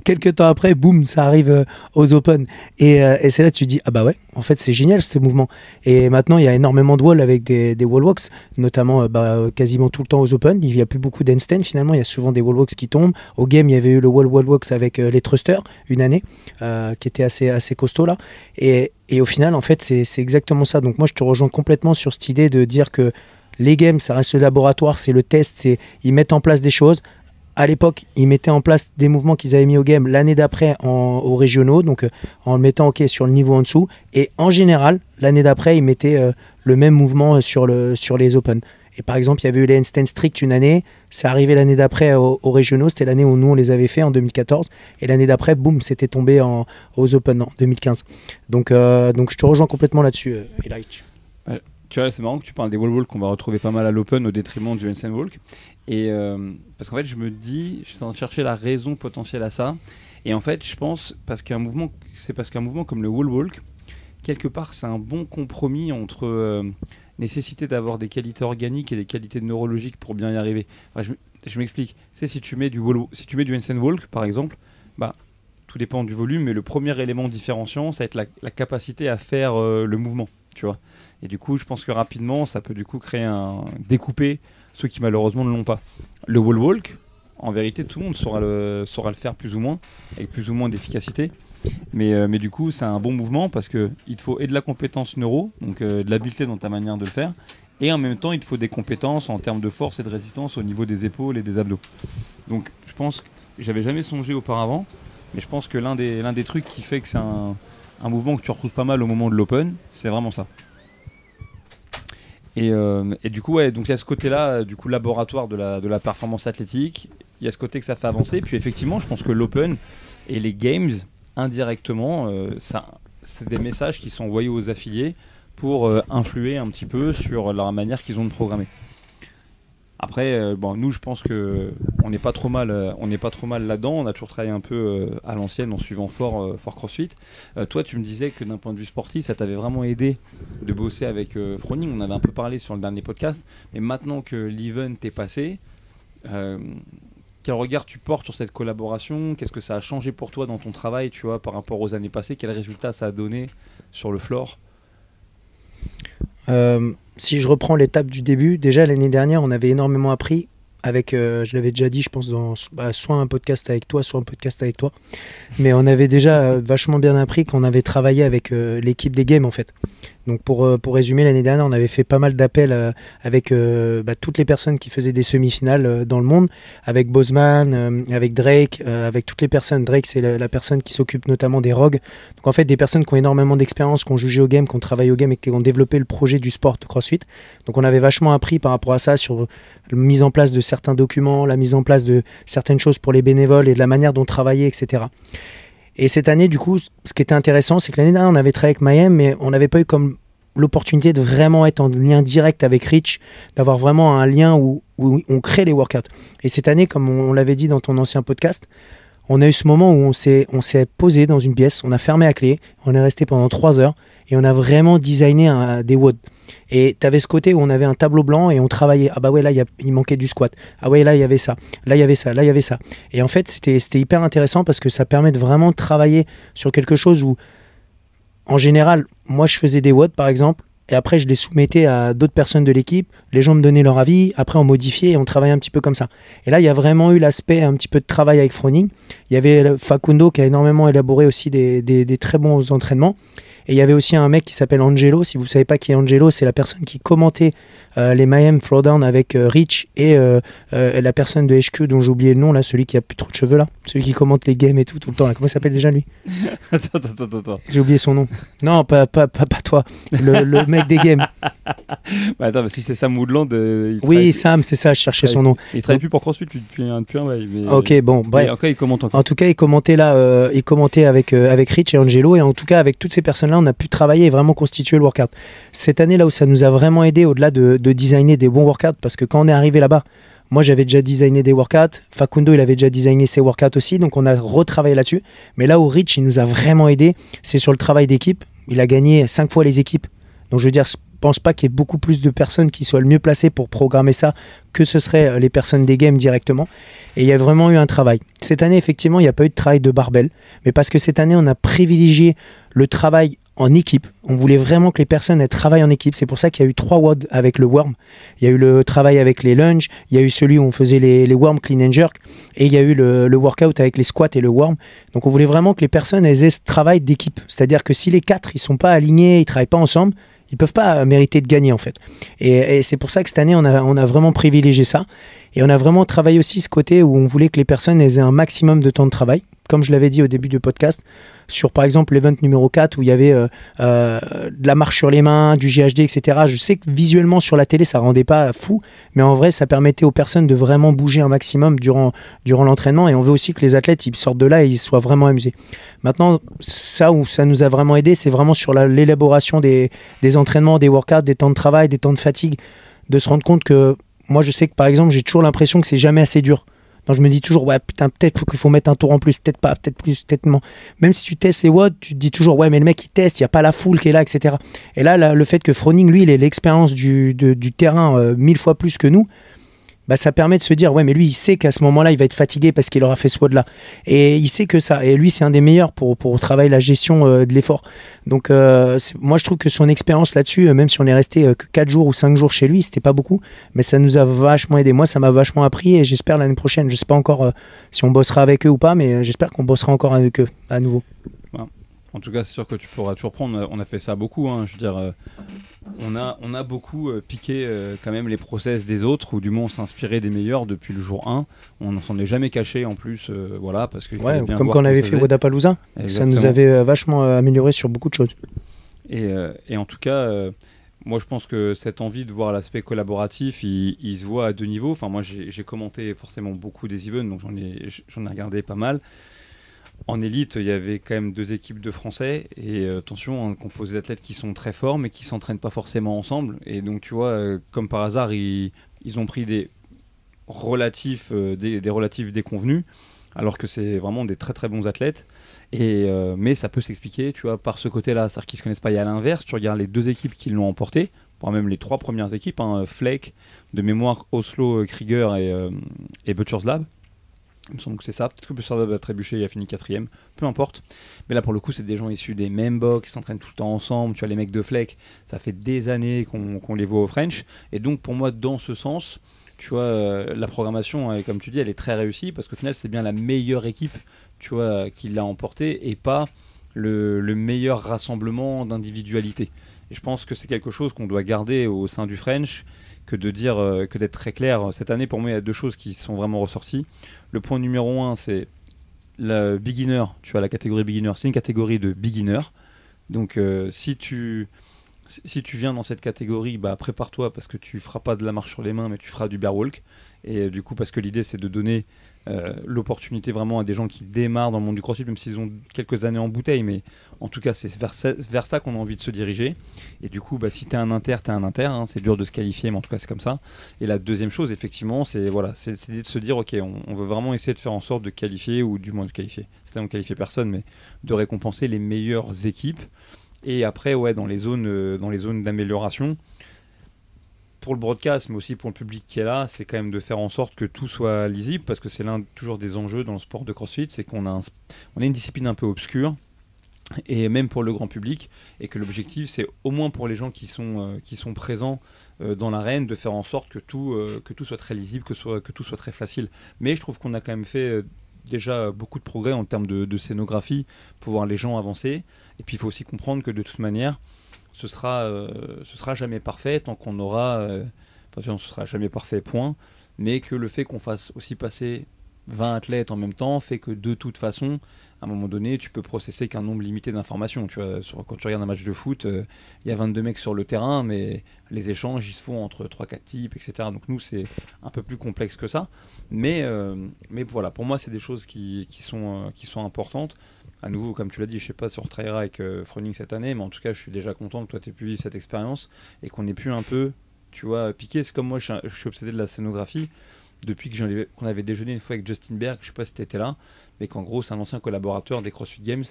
quelques temps après, boum, ça arrive aux Open. Et c'est là que tu te dis, ah bah ouais, en fait, c'est génial ce mouvement. Et maintenant, il y a énormément de walls avec des wall walks, notamment quasiment tout le temps aux Open. Il n'y a plus beaucoup d'handstand finalement, il y a souvent des wall walks qui tombent. Au game, il y avait eu le wall walks avec les thrusters, une année, qui était assez costaud là. Et au final, en fait, c'est exactement ça. Donc moi, je te rejoins complètement sur cette idée de dire que les games, ça reste le laboratoire, c'est le test, ils mettent en place des choses. À l'époque, ils mettaient en place des mouvements qu'ils avaient mis au game l'année d'après aux régionaux, donc en le mettant sur le niveau en dessous. Et en général, l'année d'après, ils mettaient le même mouvement sur les Open. Et par exemple, il y avait eu les handstand strict une année, ça arrivait l'année d'après aux régionaux, c'était l'année où nous on les avait fait en 2014. Et l'année d'après, boum, c'était tombé aux Open en 2015. Donc je te rejoins complètement là-dessus, Elijah. Tu vois, c'est marrant que tu parles des wall walks qu'on va retrouver pas mal à l'Open au détriment du handstand walk. Et parce qu'en fait, je me dis, je suis en train de chercher la raison potentielle à ça. Et en fait, je pense parce qu'un mouvement comme le wall walk, quelque part, c'est un bon compromis entre nécessité d'avoir des qualités organiques et des qualités neurologiques pour bien y arriver. Enfin, je m'explique. Tu sais, si tu mets du handstand walk, par exemple, tout dépend du volume, mais le premier élément différenciant, ça va être la capacité à faire le mouvement, tu vois. Et du coup, je pense que rapidement, ça peut du coup découper ceux qui malheureusement ne l'ont pas. Le wall walk, en vérité, tout le monde saura le faire plus ou moins, avec plus ou moins d'efficacité. Mais du coup, c'est un bon mouvement parce qu'il te faut et de la compétence neuro, donc de l'habileté dans ta manière de le faire, et en même temps, il te faut des compétences en termes de force et de résistance au niveau des épaules et des abdos. Donc, je pense que j'avais jamais songé auparavant, mais je pense que l'un des trucs qui fait que c'est un mouvement que tu retrouves pas mal au moment de l'Open, c'est vraiment ça. Et du coup, ouais, donc il y a ce côté-là, du coup, laboratoire de la performance athlétique. Il y a ce côté que ça fait avancer. Puis effectivement, je pense que l'Open et les Games, indirectement, c'est des messages qui sont envoyés aux affiliés pour influer un petit peu sur la manière qu'ils ont de programmer. Après, nous, je pense que on n'est pas trop mal là-dedans. On a toujours travaillé un peu à l'ancienne en suivant fort CrossFit. Toi, tu me disais que d'un point de vue sportif, ça t'avait vraiment aidé de bosser avec Froning. On avait un peu parlé sur le dernier podcast. Mais maintenant que l'event est passé, quel regard tu portes sur cette collaboration? Qu'est-ce que ça a changé pour toi dans ton travail, tu vois, par rapport aux années passées? Quel résultat ça a donné sur le floor? Si je reprends l'étape du début, déjà l'année dernière, on avait énormément appris avec, je l'avais déjà dit, je pense, dans soit un podcast avec toi, soit un podcast avec toi. Mais on avait déjà vachement bien appris qu'on avait travaillé avec l'équipe des games, en fait. Donc pour résumer, l'année dernière, on avait fait pas mal d'appels avec toutes les personnes qui faisaient des semi-finales dans le monde, avec Bozeman, avec Drake, avec toutes les personnes. Drake, c'est la personne qui s'occupe notamment des rogues. Donc en fait, des personnes qui ont énormément d'expérience, qui ont jugé au game, qui ont travaillé au game et qui ont développé le projet du sport de CrossFit. Donc on avait vachement appris par rapport à ça sur la mise en place de certains documents, la mise en place de certaines choses pour les bénévoles et de la manière dont travailler, etc. Et cette année, du coup, ce qui était intéressant, c'est que l'année dernière, on avait travaillé avec Mayhem, mais on n'avait pas eu comme l'opportunité de vraiment être en lien direct avec Rich, d'avoir vraiment un lien où on crée les workouts. Et cette année, comme on l'avait dit dans ton ancien podcast, on a eu ce moment où on s'est posé dans une pièce, on a fermé à clé, on est resté pendant 3 heures et on a vraiment designé des WOD. Et tu avais ce côté où on avait un tableau blanc et on travaillait. Ah bah ouais, là, il manquait du squat. Ah ouais, là, il y avait ça. Là, il y avait ça. Là, il y avait ça. Et en fait, c'était hyper intéressant parce que ça permet de vraiment travailler sur quelque chose où, en général, moi, je faisais des WOD, par exemple, et après, je les soumettais à d'autres personnes de l'équipe. Les gens me donnaient leur avis. Après, on modifiait et on travaillait un petit peu comme ça. Et là, il y a vraiment eu l'aspect un petit peu de travail avec Froning. Il y avait Facundo qui a énormément élaboré aussi des très bons entraînements. Et il y avait aussi un mec qui s'appelle Angelo. Si vous ne savez pas qui est Angelo, c'est la personne qui commentait les Mayhem Throwdown avec Rich et la personne de HQ dont j'ai oublié le nom, là, celui qui a plus trop de cheveux, là. Celui qui commente les games et tout le temps. Là. Comment il s'appelle déjà, lui? Attends. J'ai oublié son nom. Non, pas toi. Le mec des games. Bah attends, mais si c'est Sam Woodland. Oui, Sam, c'est ça, je cherchais son nom. Il travaille plus pour CrossFit depuis un bail. Ok, bon, bref. En tout cas, il commente encore. En tout cas, il commentait là, il commentait avec Rich et Angelo. Et en tout cas, avec toutes ces personnes-là, on a pu travailler et vraiment constituer le workout. Cette année, là où ça nous a vraiment aidé, au-delà de designer des bons workouts, parce que quand on est arrivé là-bas, moi j'avais déjà designé des workouts, Facundo il avait déjà designé ses workouts aussi, donc on a retravaillé là-dessus. Mais là où Rich il nous a vraiment aidé, c'est sur le travail d'équipe. Il a gagné 5 fois les équipes. Donc je veux dire, je pense pas qu'il y ait beaucoup plus de personnes qui soient le mieux placées pour programmer ça que ce seraient les personnes des games directement. Et il y a vraiment eu un travail. Cette année, effectivement, il n'y a pas eu de travail de barbell, mais parce que cette année, on a privilégié le travail en équipe. On voulait vraiment que les personnes elles travaillent en équipe. C'est pour ça qu'il y a eu 3 WOD avec le worm. Il y a eu le travail avec les lunges, il y a eu celui où on faisait les worm clean and jerk, et il y a eu le workout avec les squats et le worm. Donc on voulait vraiment que les personnes elles aient ce travail d'équipe. C'est-à-dire que si les 4 ils sont pas alignés, ils travaillent pas ensemble, ils peuvent pas mériter de gagner en fait. Et c'est pour ça que cette année on a vraiment privilégié ça. Et on a vraiment travaillé aussi ce côté où on voulait que les personnes elles aient un maximum de temps de travail. Comme je l'avais dit au début du podcast, sur par exemple l'event numéro 4 où il y avait de la marche sur les mains, du GHD, etc. Je sais que visuellement sur la télé ça rendait pas fou, mais en vrai ça permettait aux personnes de vraiment bouger un maximum durant l'entraînement, et on veut aussi que les athlètes ils sortent de là et ils soient vraiment amusés. Maintenant, ça où ça nous a vraiment aidé, c'est vraiment sur l'élaboration des entraînements, des workouts, des temps de travail, des temps de fatigue, de se rendre compte que moi je sais que par exemple j'ai toujours l'impression que c'est jamais assez dur. Donc je me dis toujours, ouais, putain, peut-être qu'il faut mettre un tour en plus, peut-être pas, peut-être plus, peut-être non. Même si tu testes les WOD, tu te dis toujours, ouais, mais le mec il teste, il n'y a pas la foule qui est là, etc. Et là, le fait que Froning, lui, il ait l'expérience du terrain 1000 fois plus que nous, bah, ça permet de se dire, ouais, mais lui, il sait qu'à ce moment-là, il va être fatigué parce qu'il aura fait ce WOD-là. Et il sait que ça. Et lui, c'est un des meilleurs pour travailler la gestion de l'effort. Donc, moi, je trouve que son expérience là-dessus, même si on est resté que 4 jours ou 5 jours chez lui, c'était pas beaucoup, mais ça nous a vachement aidé. Moi, ça m'a vachement appris et j'espère l'année prochaine, je sais pas encore si on bossera avec eux ou pas, mais j'espère qu'on bossera encore avec eux à nouveau. Ouais. En tout cas, c'est sûr que tu pourras toujours prendre. On a fait ça beaucoup. Hein, je veux dire, on a beaucoup piqué quand même les process des autres, ou du moins on s'est inspiré des meilleurs depuis le jour 1. On ne s'en est jamais caché en plus, voilà, parce que ouais, comme quand on avait fait Wodapalooza, ça nous avait vachement amélioré sur beaucoup de choses. Et en tout cas, moi je pense que cette envie de voir l'aspect collaboratif, il se voit à 2 niveaux. Enfin, moi j'ai commenté forcément beaucoup des events, donc j'en ai regardé pas mal. En élite, il y avait quand même 2 équipes de Français, et attention, composées d'athlètes qui sont très forts mais qui ne s'entraînent pas forcément ensemble. Et donc tu vois, comme par hasard, ils ont pris des relatifs déconvenus, alors que c'est vraiment des très très bons athlètes. Mais ça peut s'expliquer, tu vois, par ce côté-là, c'est-à-dire qu'ils ne se connaissent pas. Et à l'inverse, tu regardes les 2 équipes qui l'ont emporté, voire même les 3 premières équipes, hein, Flake, de mémoire, Oslo, Krieger et Butcher's Lab. Il me semble que c'est ça. Peut-être que Butcher's Lab a trébuché et a fini 4ème. Peu importe. Mais là, pour le coup, c'est des gens issus des mêmes box, qui s'entraînent tout le temps ensemble. Tu vois, les mecs de Flake, ça fait des années qu'on les voit au French. Et donc, pour moi, dans ce sens, tu vois, la programmation, comme tu dis, elle est très réussie parce qu'au final, c'est bien la meilleure équipe, tu vois, qui l'a emporté et pas le meilleur rassemblement d'individualité. Et je pense que c'est quelque chose qu'on doit garder au sein du French, que de dire, que d'être très clair. Cette année, pour moi, il y a deux choses qui sont vraiment ressorties. Le point numéro un, c'est le beginner, tu vois, la catégorie beginner, c'est une catégorie de beginner. Donc si tu viens dans cette catégorie, bah, prépare-toi parce que tu feras pas de la marche sur les mains, mais tu feras du bear walk. Et du coup, parce que l'idée, c'est de donner l'opportunité vraiment à des gens qui démarrent dans le monde du CrossFit, même s'ils ont quelques années en bouteille. Mais en tout cas, c'est vers ça qu'on a envie de se diriger. Et du coup, bah, si t'es un inter, t'es un inter. Hein, c'est dur de se qualifier, mais en tout cas, c'est comme ça. Et la deuxième chose, effectivement, c'est l'idée de se dire, ok, on veut vraiment essayer de faire en sorte de qualifier, ou du moins de qualifier. C'est-à-dire on qualifier personne, mais de récompenser les meilleures équipes. Et après, ouais, dans les zones d'amélioration, pour le broadcast, mais aussi pour le public qui est là, c'est quand même de faire en sorte que tout soit lisible, parce que c'est l'un toujours des enjeux dans le sport de CrossFit, c'est qu'on a une discipline un peu obscure, et même pour le grand public, et que l'objectif, c'est au moins pour les gens qui sont présents dans l'arène, de faire en sorte que tout soit très lisible, que tout soit très facile. Mais je trouve qu'on a quand même fait déjà beaucoup de progrès en termes de scénographie pour voir les gens avancer. Et puis il faut aussi comprendre que de toute manière, ce sera jamais parfait tant qu'on aura... ce sera jamais parfait, point. Mais que le fait qu'on fasse aussi passer 20 athlètes en même temps fait que de toute façon, à un moment donné, tu peux processer qu'un nombre limité d'informations. Tu vois, quand tu regardes un match de foot, il y a 22 mecs sur le terrain, mais les échanges, ils se font entre 3-4 types, etc. Donc nous, c'est un peu plus complexe que ça. Mais voilà, pour moi, c'est des choses qui sont importantes. À nouveau, comme tu l'as dit, je ne sais pas si on retravaillera avec Froning cette année, mais en tout cas, je suis déjà content que toi, tu aies pu vivre cette expérience et qu'on ait pu un peu, tu vois, piquer. C'est comme moi, je suis obsédé de la scénographie. Depuis qu'on avait déjeuné une fois avec Justin Berg, je sais pas si tu étais là, mais qu'en gros c'est un ancien collaborateur des CrossFit Games.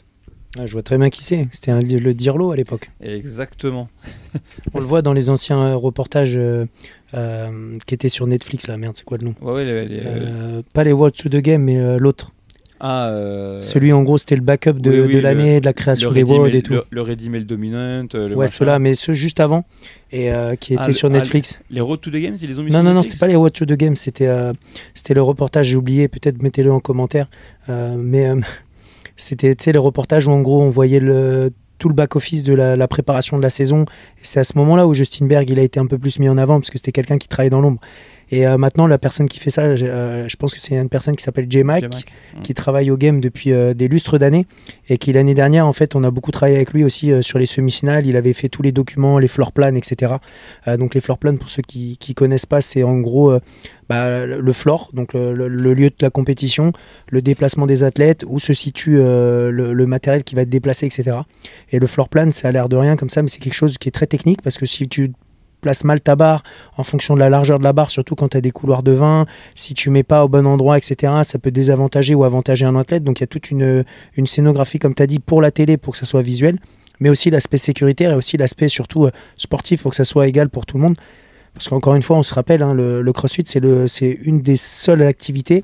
Ah, je vois très bien qui c'est, c'était le Dirlo à l'époque. Exactement. On le voit dans les anciens reportages qui étaient sur Netflix, là, merde, c'est quoi le nom? Pas les World to the Game, mais l'autre. Celui en gros c'était le backup de l'année, de la création des WOD et tout. Le Ready Mail Dominant. Ouais, ceux-là, mais ceux juste avant et qui étaient sur Netflix. Les Road to the Games, ils les ont mis sur Netflix? Non, c'était pas les Road to the Games, c'était le reportage, j'ai oublié, peut-être mettez-le en commentaire. C'était le reportage où en gros on voyait tout le back-office de la préparation de la saison. Et c'est à ce moment-là où Justin Berg il a été un peu plus mis en avant parce que c'était quelqu'un qui travaillait dans l'ombre. Et maintenant, la personne qui fait ça, je pense que c'est une personne qui s'appelle J-Mac, qui travaille au game depuis des lustres d'années. Et qui, l'année dernière, en fait, on a beaucoup travaillé avec lui aussi sur les semi-finales. Il avait fait tous les documents, les floor plans, etc. Donc, les floor plans, pour ceux qui ne connaissent pas, c'est en gros le floor, donc le lieu de la compétition, le déplacement des athlètes, où se situe le matériel qui va être déplacé, etc. Et le floor plan, ça a l'air de rien comme ça, mais c'est quelque chose qui est très technique parce que si tu place mal ta barre en fonction de la largeur de la barre, surtout quand tu as des couloirs de 20, si tu mets pas au bon endroit, etc., ça peut désavantager ou avantager un athlète. Donc il y a toute une scénographie, comme tu as dit, pour la télé, pour que ça soit visuel, mais aussi l'aspect sécuritaire et aussi l'aspect surtout sportif, pour que ça soit égal pour tout le monde. Parce qu'encore une fois, on se rappelle, hein, le CrossFit, c'est une des seules activités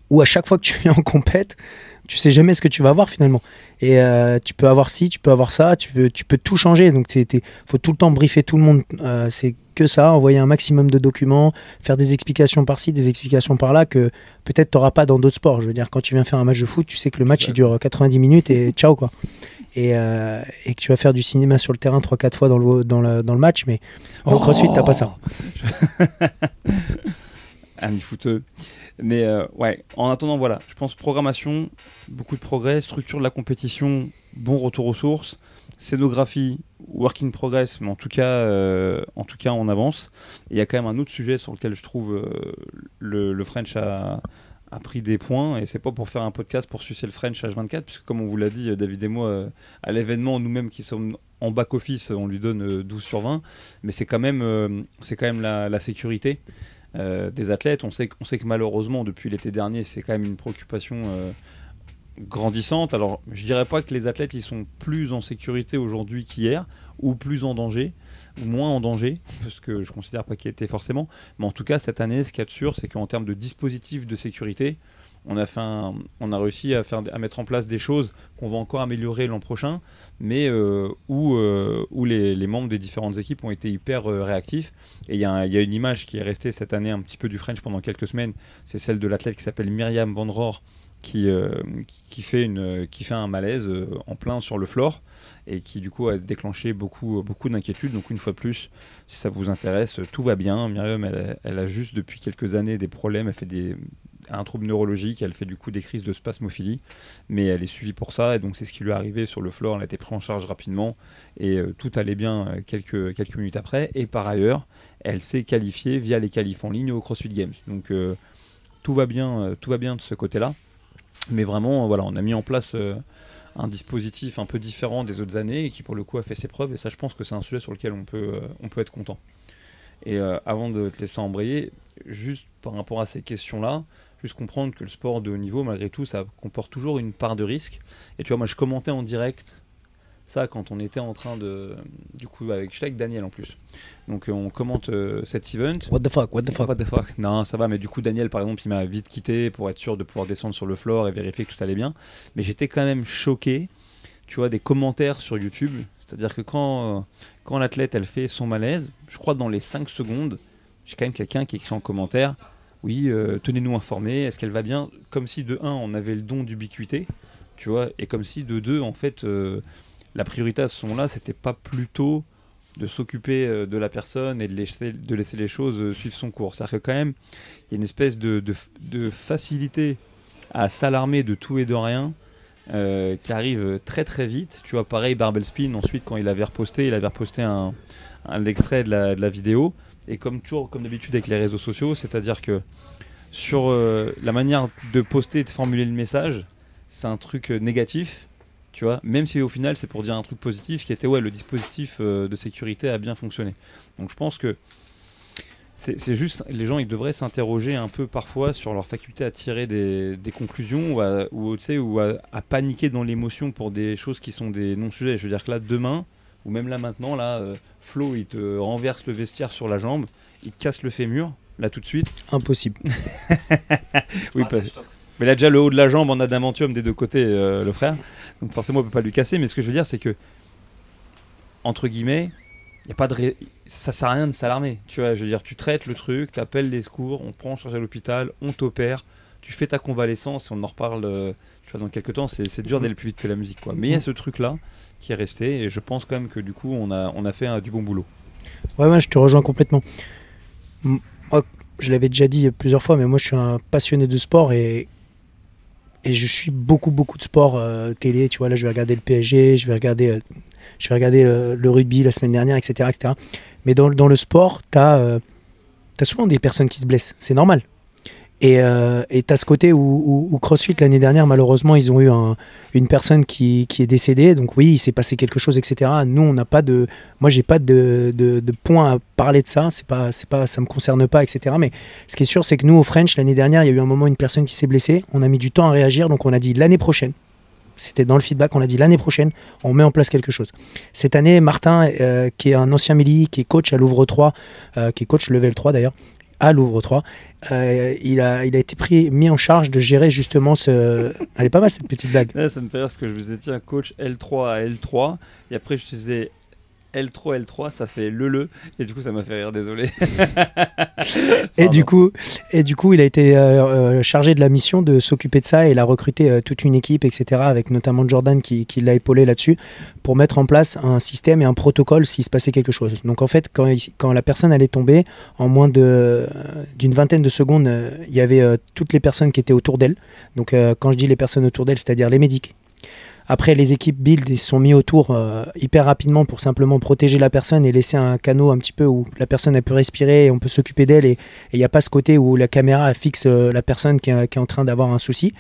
où à chaque fois que tu viens en compète, tu sais jamais ce que tu vas avoir finalement. Et tu peux avoir ci, tu peux avoir ça, tu peux tout changer. Donc faut tout le temps briefer tout le monde. C'est que ça, envoyer un maximum de documents, faire des explications par-ci, des explications par-là que peut-être tu n'auras pas dans d'autres sports. Je veux dire, quand tu viens faire un match de foot, tu sais que le match il dure 90 minutes et ciao quoi. Et que tu vas faire du cinéma sur le terrain 3-4 fois dans le match, mais en CrossFit, t'as pas ça. Ami footeux. Mais ouais, en attendant, voilà, je pense programmation, beaucoup de progrès, structure de la compétition, bon retour aux sources, scénographie, work in progress, mais en tout cas on avance. Et il y a quand même un autre sujet sur lequel je trouve le French a pris des points, et c'est pas pour faire un podcast pour sucer le French H24, puisque comme on vous l'a dit, David et moi, à l'événement, nous-mêmes qui sommes en back-office, on lui donne 12 sur 20, mais c'est quand même la sécurité des athlètes. On sait que malheureusement depuis l'été dernier c'est quand même une préoccupation grandissante. Alors je dirais pas que les athlètes ils sont plus en sécurité aujourd'hui qu'hier, ou plus en danger, ou moins en danger, parce que je considère pas qu'ils étaient forcément, mais en tout cas cette année ce qu'il y a de sûr c'est qu'en termes de dispositifs de sécurité on a réussi à mettre en place des choses qu'on va encore améliorer l'an prochain, mais où les membres des différentes équipes ont été hyper réactifs. Et il y a une image qui est restée cette année un petit peu du French pendant quelques semaines, c'est celle de l'athlète qui s'appelle Myriam Van Roor, qui fait un malaise en plein sur le floor et qui du coup a déclenché beaucoup d'inquiétudes. Donc une fois de plus, si ça vous intéresse, tout va bien. Myriam, elle a juste depuis quelques années des problèmes, elle fait un trouble neurologique, elle fait du coup des crises de spasmophilie, mais elle est suivie pour ça, et donc c'est ce qui lui est arrivé sur le floor. Elle a été prise en charge rapidement et tout allait bien quelques minutes après. Et par ailleurs, elle s'est qualifiée via les qualifs en ligne au CrossFit Games. Donc tout va bien de ce côté-là. Mais vraiment, voilà, on a mis en place un dispositif un peu différent des autres années et qui pour le coup a fait ses preuves, et ça je pense que c'est un sujet sur lequel on peut être content. Et avant de te laisser embrayer, juste par rapport à ces questions-là, juste comprendre que le sport de haut niveau, malgré tout, ça comporte toujours une part de risque. Et tu vois, moi je commentais en direct ça quand on était en train du coup avec Daniel en plus. Donc on commente cet event. What the fuck. Non, ça va, mais du coup Daniel par exemple il m'a vite quitté pour être sûr de pouvoir descendre sur le floor et vérifier que tout allait bien. Mais j'étais quand même choqué, tu vois, des commentaires sur YouTube. C'est-à-dire que quand l'athlète elle fait son malaise, je crois dans les 5 secondes, j'ai quand même quelqu'un qui écrit en commentaire: oui, tenez-nous informés, est-ce qu'elle va bien? Comme si de 1 on avait le don d'ubiquité, tu vois, et comme si de 2 en fait la priorité à ce moment-là, c'était pas plutôt de s'occuper de la personne et de laisser les choses suivre son cours. C'est-à-dire que quand même, il y a une espèce de facilité à s'alarmer de tout et de rien qui arrive très très vite. Tu vois, pareil, Barbell Spin, ensuite, quand il avait reposté un extrait de la vidéo. Et comme d'habitude avec les réseaux sociaux, c'est-à-dire que sur la manière de poster et de formuler le message, c'est un truc négatif. Tu vois, même si au final c'est pour dire un truc positif qui était le dispositif de sécurité a bien fonctionné. Donc je pense que c'est juste, les gens ils devraient s'interroger un peu parfois sur leur faculté à tirer des conclusions ou à paniquer dans l'émotion pour des choses qui sont des non-sujets. Je veux dire que là demain, ou même là maintenant, Flo il te renverse le vestiaire sur la jambe, il te casse le fémur, là tout de suite. Impossible. Oui, mais il a déjà le haut de la jambe en adamantium des deux côtés, le frère. Donc forcément, on ne peut pas lui casser. Mais ce que je veux dire, c'est que, entre guillemets, ça sert à rien de s'alarmer. Tu vois, je veux dire, tu traites le truc, tu appelles les secours, on te prend en charge à l'hôpital, on t'opère, tu fais ta convalescence, et on en reparle tu vois, dans quelques temps. C'est dur d'aller plus vite que la musique, quoi. Mais il y a ce truc-là qui est resté, et je pense quand même que du coup, on a fait du bon boulot. Ouais, je te rejoins complètement. Moi, je l'avais déjà dit plusieurs fois, mais moi, je suis un passionné de sport et je suis beaucoup de sport télé. Tu vois, là je vais regarder le PSG, je vais regarder le rugby la semaine dernière, etc. Mais dans le sport, t'as souvent des personnes qui se blessent, c'est normal. Et t'as ce côté où CrossFit l'année dernière, malheureusement, ils ont eu une personne qui est décédée. Donc oui, il s'est passé quelque chose, etc. Nous, on n'a pas moi, j'ai pas de point à parler de ça. Ça me concerne pas, etc. Mais ce qui est sûr, c'est que nous, au French, l'année dernière, il y a eu un moment, une personne qui s'est blessée. On a mis du temps à réagir, donc on a dit l'année prochaine. C'était dans le feedback, on a dit l'année prochaine, on met en place quelque chose. Cette année, Martin, qui est un ancien Méli, qui est coach à Louvre 3, qui est coach level 3 d'ailleurs, à Louvre 3, il a été mis en charge de gérer justement Elle est pas mal cette petite blague. Là, ça me fait rire parce que je vous ai dit un coach L3 à L3 et après je te disais L3, ça fait le et du coup ça m'a fait rire, désolé. et du coup il a été chargé de la mission de s'occuper de ça, et il a recruté toute une équipe, etc., avec notamment Jordan qui l'a épaulé là-dessus pour mettre en place un système et un protocole s'il se passait quelque chose. Donc en fait quand la personne allait tomber, en moins d'une vingtaine de secondes, il y avait toutes les personnes qui étaient autour d'elle. Donc quand je dis les personnes autour d'elle, c'est-à-dire les médics. Après, les équipes build, ils se sont mis autour hyper rapidement pour simplement protéger la personne et laisser un canot un petit peu où la personne elle peut respirer et on peut s'occuper d'elle, et il n'y a pas ce côté où la caméra fixe la personne qui est en train d'avoir un souci.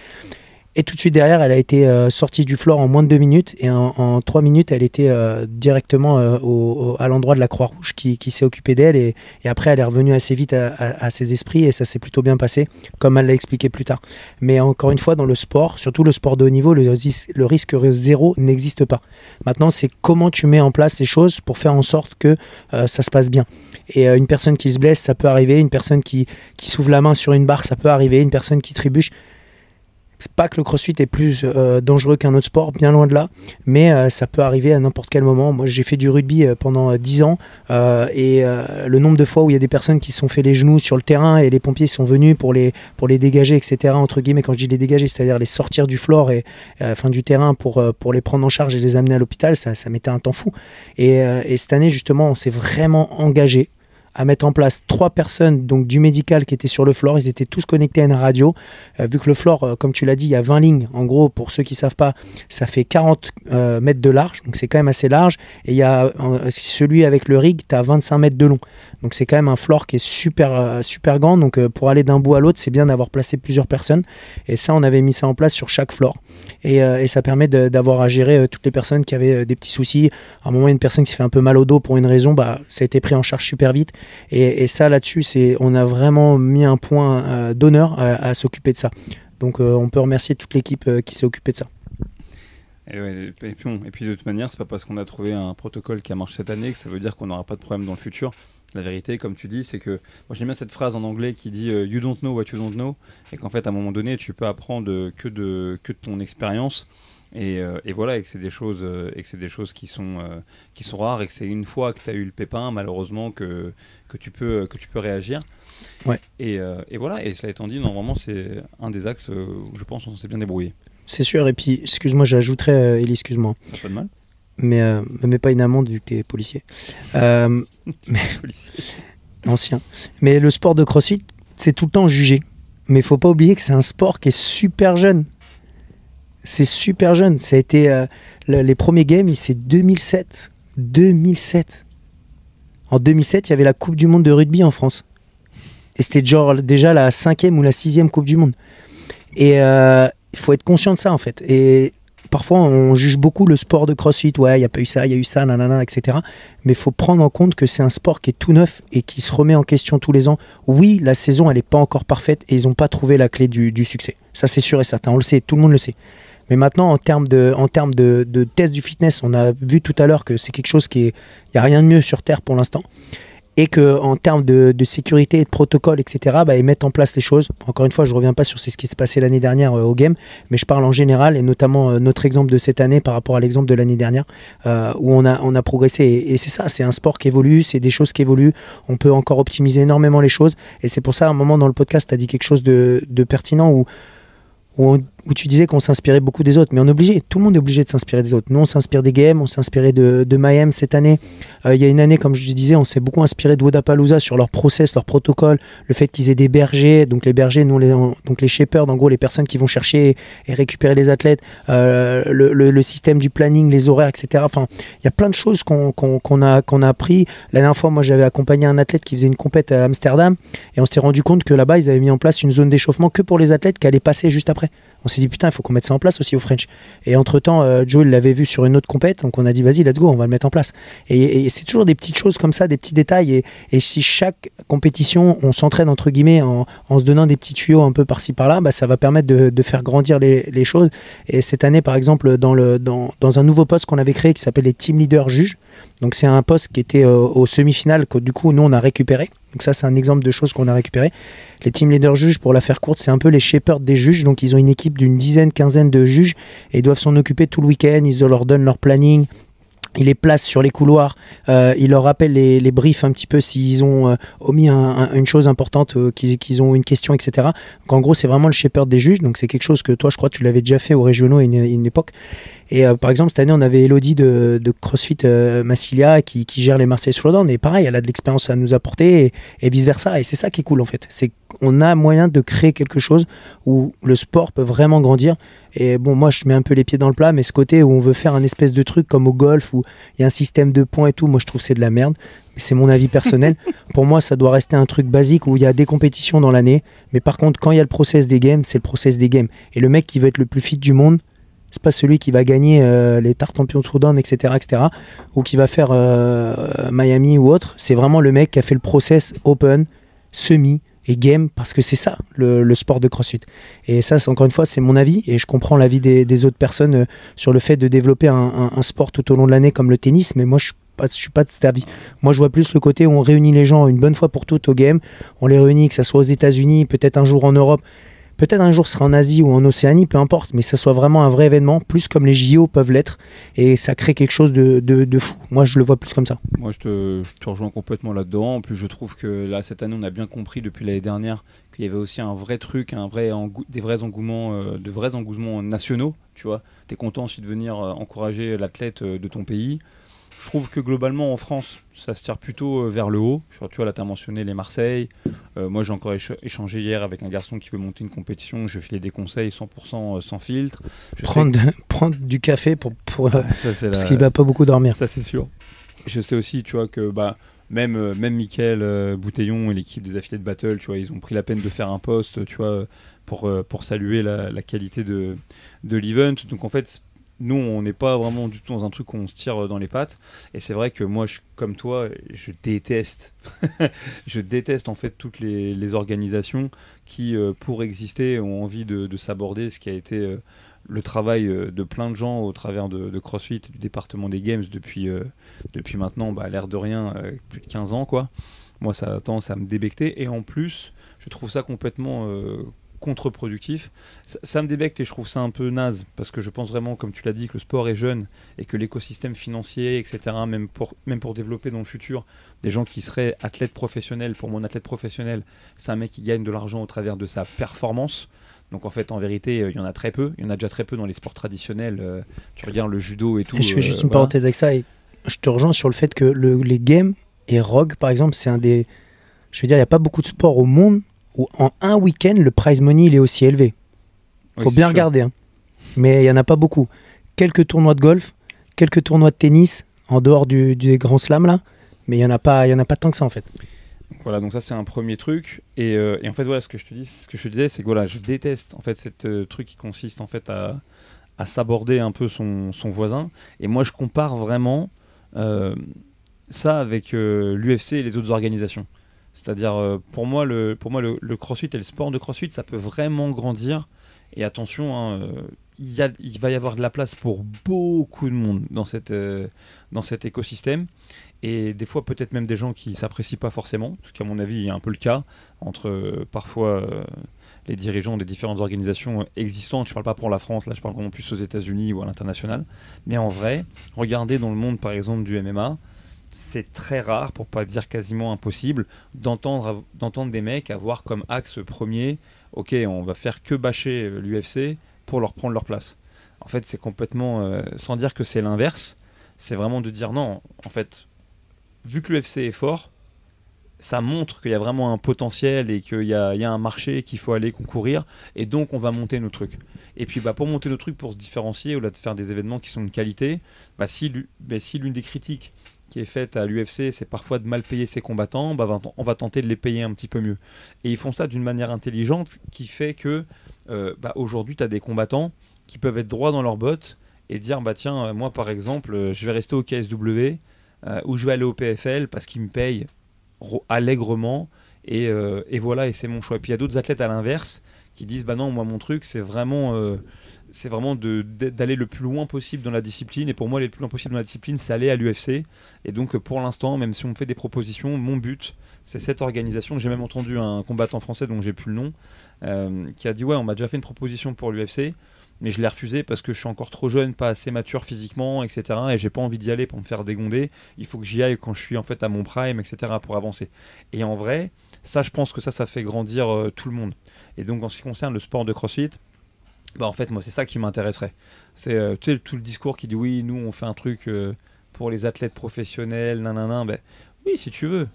Et tout de suite derrière, elle a été sortie du floor en moins de 2 minutes, et en 3 minutes, elle était directement à l'endroit de la Croix-Rouge qui s'est occupée d'elle, et après elle est revenue assez vite à ses esprits, et ça s'est plutôt bien passé, comme elle l'a expliqué plus tard. Mais encore une fois, dans le sport, surtout le sport de haut niveau, le risque zéro n'existe pas. Maintenant, c'est comment tu mets en place les choses pour faire en sorte que ça se passe bien. Et une personne qui se blesse, ça peut arriver, une personne qui s'ouvre la main sur une barre, ça peut arriver, une personne qui trébuche. C'est pas que le crossfit est plus dangereux qu'un autre sport, bien loin de là, mais ça peut arriver à n'importe quel moment. Moi, j'ai fait du rugby pendant 10 ans et le nombre de fois où il y a des personnes qui se sont fait les genoux sur le terrain et les pompiers sont venus pour les dégager, etc. Entre guillemets, quand je dis les dégager, c'est-à-dire les sortir du floor et du terrain pour les prendre en charge et les amener à l'hôpital, ça mettait un temps fou. Et cette année, justement, on s'est vraiment engagé à mettre en place 3 personnes donc du médical qui étaient sur le floor. Ils étaient tous connectés à une radio. Vu que le floor, comme tu l'as dit, il y a 20 lignes. En gros, pour ceux qui ne savent pas, ça fait 40 mètres de large. Donc c'est quand même assez large. Et il y a celui avec le rig, tu as 25 mètres de long. Donc c'est quand même un floor qui est super grand. Donc pour aller d'un bout à l'autre, c'est bien d'avoir placé plusieurs personnes. Et ça, on avait mis ça en place sur chaque floor. Et ça permet d'avoir à gérer toutes les personnes qui avaient des petits soucis. À un moment, une personne qui s'est fait un peu mal au dos pour une raison, ça a été pris en charge super vite. Et ça, là-dessus, on a vraiment mis un point d'honneur à s'occuper de ça. Donc on peut remercier toute l'équipe qui s'est occupée de ça. Et puis de toute manière, c'est pas parce qu'on a trouvé un protocole qui a marché cette année que ça veut dire qu'on n'aura pas de problème dans le futur. La vérité, comme tu dis, c'est que moi j'aime bien cette phrase en anglais qui dit you don't know what you don't know, et qu'en fait à un moment donné tu peux apprendre que de ton expérience, et voilà, et que c'est des choses qui sont rares, et que c'est une fois que tu as eu le pépin malheureusement que tu peux réagir. Ouais. Et voilà, et cela étant dit, normalement c'est un des axes où je pense qu'on s'est bien débrouillé. C'est sûr, et puis excuse-moi, j'ajouterais, Elie, excuse-moi. Pas de mal. Mais me mets pas une amende vu que t'es policier. Policier. Ancien. Mais le sport de CrossFit, c'est tout le temps jugé. Mais il faut pas oublier que c'est un sport qui est super jeune. C'est super jeune. Ça a été les premiers games, c'est 2007. 2007. En 2007, il y avait la Coupe du Monde de rugby en France. Et c'était genre déjà la 5e ou la 6e Coupe du Monde. Et il faut être conscient de ça en fait. Et parfois, on juge beaucoup le sport de CrossFit. Ouais, il n'y a pas eu ça, il y a eu ça, nanana, etc. Mais il faut prendre en compte que c'est un sport qui est tout neuf et qui se remet en question tous les ans. Oui, la saison, elle n'est pas encore parfaite et ils n'ont pas trouvé la clé du succès. Ça, c'est sûr et certain. On le sait, tout le monde le sait. Mais maintenant, en termes de test du fitness, on a vu tout à l'heure que c'est quelque chose qui est... Il n'y a rien de mieux sur Terre pour l'instant. Et qu'en termes de sécurité et de protocole, etc., ils mettent en place les choses. Encore une fois, je ne reviens pas sur ce qui s'est passé l'année dernière au Game, mais je parle en général, et notamment notre exemple de cette année par rapport à l'exemple de l'année dernière, où on a progressé. Et c'est ça, c'est un sport qui évolue, c'est des choses qui évoluent. On peut encore optimiser énormément les choses. Et c'est pour ça, à un moment dans le podcast, tu as dit quelque chose de pertinent où tu disais qu'on s'inspirait beaucoup des autres, mais on est obligé, tout le monde est obligé de s'inspirer des autres. Nous, on s'inspire des games, on s'est inspiré de Mayhem cette année. Il y a une année, comme je disais, on s'est beaucoup inspiré de Wodapalooza sur leur process, leur protocole, le fait qu'ils aient des bergers. Donc les bergers, donc les shapers, en gros, les personnes qui vont chercher et récupérer les athlètes, le système du planning, les horaires, etc. Enfin, il y a plein de choses qu'on a appris. La dernière fois, moi, j'avais accompagné un athlète qui faisait une compète à Amsterdam, et on s'est rendu compte que là-bas, ils avaient mis en place une zone d'échauffement que pour les athlètes qui allaient passer juste après. On s'est dit putain, il faut qu'on mette ça en place aussi au French. Et entre-temps, Joe, il l'avait vu sur une autre compète, donc on a dit vas-y, let's go, on va le mettre en place. Et c'est toujours des petites choses comme ça, des petits détails. Et si chaque compétition, on s'entraîne entre guillemets en se donnant des petits tuyaux un peu par-ci par-là, ça va permettre de faire grandir les choses. Et cette année, par exemple, dans un nouveau poste qu'on avait créé qui s'appelle les Team Leaders Juges. Donc c'est un poste qui était aux semi-finales que du coup nous on a récupéré. Donc ça c'est un exemple de choses qu'on a récupéré. Les team leaders juges, pour la faire courte, c'est un peu les shapers des juges. Donc ils ont une équipe d'une quinzaine de juges et ils doivent s'en occuper tout le week-end. Ils leur donnent leur planning. Ils les placent sur les couloirs, ils leur rappellent les briefs un petit peu s'ils ont omis une chose importante, qu'ils ont une question, etc. Donc en gros, c'est vraiment le shaper des juges. Donc c'est quelque chose que toi, je crois, tu l'avais déjà fait aux régionaux à une époque. Et par exemple, cette année, on avait Elodie de CrossFit Massilia qui gère les Marseille Slowdown. Et pareil, elle a de l'expérience à nous apporter et vice-versa. Et c'est ça qui est cool, en fait. C'est qu'on a moyen de créer quelque chose où le sport peut vraiment grandir. Et bon, moi, je mets un peu les pieds dans le plat, mais ce côté où on veut faire un espèce de truc comme au golf, où il y a un système de points et tout, moi, je trouve que c'est de la merde. Mais c'est mon avis personnel. Pour moi, ça doit rester un truc basique où il y a des compétitions dans l'année. Mais par contre, quand il y a le process des games, c'est le process des games. Et le mec qui veut être le plus fit du monde, c'est pas celui qui va gagner les Tartes Champions Throwdown, etc., ou qui va faire Miami ou autre. C'est vraiment le mec qui a fait le process open, semi et game, parce que c'est ça le sport de CrossFit. Et ça, encore une fois, c'est mon avis, et je comprends l'avis des autres personnes sur le fait de développer un sport tout au long de l'année comme le tennis, mais moi je suis pas de cet avis. Moi je vois plus le côté où on réunit les gens une bonne fois pour toutes au game, on les réunit, que ça soit aux États-Unis, peut-être un jour en Europe, peut-être un jour ce sera en Asie ou en Océanie, peu importe, mais ça soit vraiment un vrai événement, plus comme les JO peuvent l'être, et ça crée quelque chose de fou. Moi, je le vois plus comme ça. Moi, je te rejoins complètement là-dedans. En plus, je trouve que là, cette année, on a bien compris depuis l'année dernière qu'il y avait aussi un vrai truc, des vrais engouements, de vrais engouements nationaux. Tu vois, t'es content aussi de venir encourager l'athlète de ton pays. Je trouve que globalement en France, ça se tire plutôt vers le haut. Tu vois, là, tu as mentionné les Marseille. Moi, j'ai encore échangé hier avec un garçon qui veut monter une compétition. Je filais des conseils 100% sans filtre. Prendre du café Ça, parce qu'il ne va pas beaucoup dormir. Ça, c'est sûr. Je sais aussi, tu vois, que même Mickaël Bouteillon et l'équipe des affiliés de Battle, tu vois, ils ont pris la peine de faire un post, tu vois, pour saluer la qualité de l'event. Donc, en fait, nous, on n'est pas vraiment du tout dans un truc où on se tire dans les pattes. Et c'est vrai que moi, comme toi, je déteste. Je déteste en fait toutes les organisations qui, pour exister, ont envie de s'aborder ce qui a été le travail de plein de gens au travers de CrossFit, du département des Games depuis maintenant, l'air de rien, plus de 15 ans, quoi. Moi, ça a tendance à me débecter. Et en plus, je trouve ça complètement contre-productif. Ça me débecte et je trouve ça un peu naze parce que je pense vraiment, comme tu l'as dit, que le sport est jeune et que l'écosystème financier, etc., même pour développer dans le futur des gens qui seraient athlètes professionnels. Pour mon athlète professionnel, c'est un mec qui gagne de l'argent au travers de sa performance. Donc en fait, en vérité, il y en a très peu. Il y en a déjà très peu dans les sports traditionnels. Tu regardes le judo et tout. Et je fais juste une parenthèse avec ça et je te rejoins sur le fait que les games et Rogue, par exemple, c'est un des... Je veux dire, il n'y a pas beaucoup de sports au monde où en un week-end, le prize money il est aussi élevé. Faut bien regarder. Hein. Mais il n'y en a pas beaucoup. Quelques tournois de golf, quelques tournois de tennis, en dehors des grands slams, là. Mais il n'y en a pas tant que ça, en fait. Voilà, donc ça, c'est un premier truc. Et en fait, voilà, ce que je te disais, c'est que voilà, je déteste en fait cette truc qui consiste en fait à s'aborder un peu son voisin. Et moi, je compare vraiment ça avec l'UFC et les autres organisations. C'est-à-dire, pour moi, le crossfit et le sport de crossfit, ça peut vraiment grandir. Et attention, hein, il va y avoir de la place pour beaucoup de monde dans cet écosystème. Et des fois, peut-être même des gens qui ne s'apprécient pas forcément, ce qui, à mon avis, est un peu le cas entre parfois les dirigeants des différentes organisations existantes. Je ne parle pas pour la France, là, je parle vraiment plus aux États-Unis ou à l'international. Mais en vrai, regardez dans le monde, par exemple, du MMA. C'est très rare, pour pas dire quasiment impossible, d'entendre des mecs avoir comme axe premier, ok, on va faire que bâcher l'UFC pour leur prendre leur place. En fait, c'est complètement, sans dire que c'est l'inverse, c'est vraiment de dire non, en fait, vu que l'UFC est fort, ça montre qu'il y a vraiment un potentiel et qu'il y a un marché qu'il faut aller concourir, et donc on va monter nos trucs. Et puis pour monter nos trucs, pour se différencier, au-delà de faire des événements qui sont de qualité, si l'une des critiques qui est faite à l'UFC, c'est parfois de mal payer ses combattants, on va tenter de les payer un petit peu mieux. Et ils font ça d'une manière intelligente qui fait que aujourd'hui, tu as des combattants qui peuvent être droits dans leurs bottes et dire tiens, moi par exemple, je vais rester au KSW ou je vais aller au PFL parce qu'ils me payent allègrement et voilà, et c'est mon choix. Et puis il y a d'autres athlètes à l'inverse qui disent non, moi mon truc c'est vraiment d'aller le plus loin possible dans la discipline, et pour moi aller le plus loin possible dans la discipline c'est aller à l'UFC. Et donc pour l'instant, même si on me fait des propositions, mon but c'est cette organisation. J'ai même entendu un combattant français dont j'ai plus le nom qui a dit on m'a déjà fait une proposition pour l'UFC, mais je l'ai refusé parce que je suis encore trop jeune, pas assez mature physiquement, etc. Et j'ai pas envie d'y aller pour me faire dégonder. Il faut que j'y aille quand je suis en fait à mon prime, etc. pour avancer. Et en vrai, ça, je pense que ça fait grandir tout le monde. Et donc en ce qui concerne le sport de CrossFit, en fait, moi, c'est ça qui m'intéresserait. C'est tout le discours qui dit oui, nous, on fait un truc pour les athlètes professionnels, nanana. Oui, si tu veux,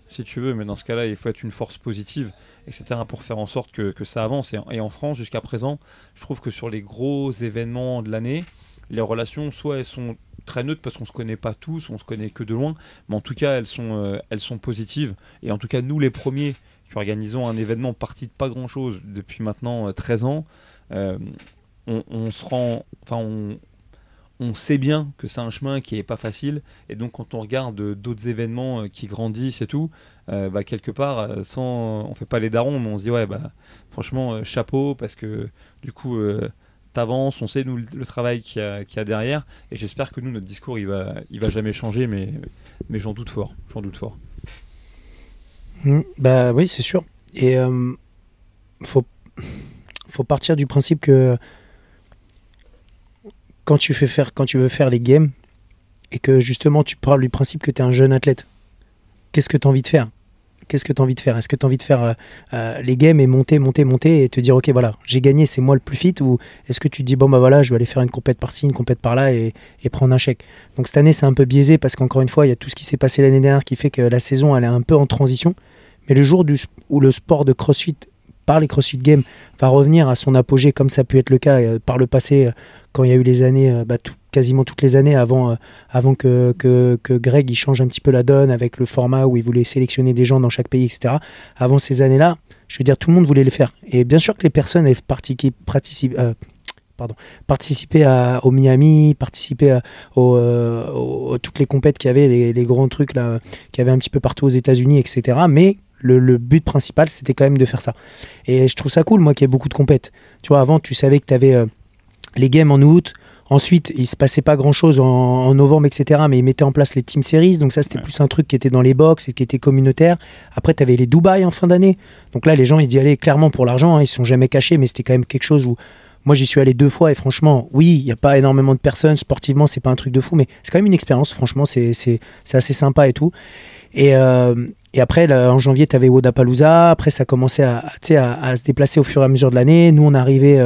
mais dans ce cas-là, il faut être une force positive, etc., pour faire en sorte que ça avance. Et en France, jusqu'à présent, je trouve que sur les gros événements de l'année, les relations, soit elles sont très neutres parce qu'on ne se connaît pas tous, on se connaît que de loin, mais en tout cas, elles sont positives. Et en tout cas, nous, les premiers qui organisons un événement parti de pas grand-chose depuis maintenant 13 ans, on sait bien que c'est un chemin qui est pas facile, et donc quand on regarde d'autres événements qui grandissent et tout, quelque part, on fait pas les darons, mais on se dit franchement chapeau, parce que du coup t'avances, on sait nous le travail qu'il y a derrière, et j'espère que nous notre discours il va jamais changer, mais j'en doute fort. Oui, c'est sûr. Et faut partir du principe que quand tu veux faire les games et que justement tu parles du principe que tu es un jeune athlète, qu'est-ce que tu as envie de faire? Est-ce que tu as envie de faire les games et monter et te dire ok voilà, j'ai gagné, c'est moi le plus fit, ou est-ce que tu te dis bon bah voilà, je vais aller faire une compète par-ci, une compète par-là et prendre un chèque? Donc cette année c'est un peu biaisé parce qu'encore une fois il y a tout ce qui s'est passé l'année dernière qui fait que la saison elle est un peu en transition, mais le jour où le sport de CrossFit par les CrossFit Games va revenir à son apogée comme ça a pu être le cas par le passé quand il y a eu les années, quasiment toutes les années avant que Greg il change un petit peu la donne avec le format où il voulait sélectionner des gens dans chaque pays, etc. Avant ces années-là, je veux dire, tout le monde voulait les faire. Et bien sûr que les personnes avaient participer au Miami, participer à toutes les compètes qu'il y avait, les grands trucs là, qu'il y avait un petit peu partout aux États-Unis, etc. Mais le but principal, c'était quand même de faire ça. Et je trouve ça cool, moi, qu'il y ait beaucoup de compètes. Tu vois, avant, tu savais que tu avais les games en août. Ensuite, il se passait pas grand-chose en novembre, etc. Mais ils mettaient en place les Team Series. Donc ça, c'était plus un truc qui était dans les box et qui était communautaire. Après, tu avais les Dubaï en fin d'année. Donc là, les gens, ils y allaient clairement pour l'argent. Hein. Ils ne se sont jamais cachés, mais c'était quand même quelque chose où... Moi, j'y suis allé 2 fois et franchement, oui, il n'y a pas énormément de personnes. Sportivement, c'est pas un truc de fou, mais c'est quand même une expérience. Franchement, c'est assez sympa et tout. Et après, là, en janvier, tu avais Wodapalooza. Après, ça commençait à se déplacer au fur et à mesure de l'année. Nous, on arrivait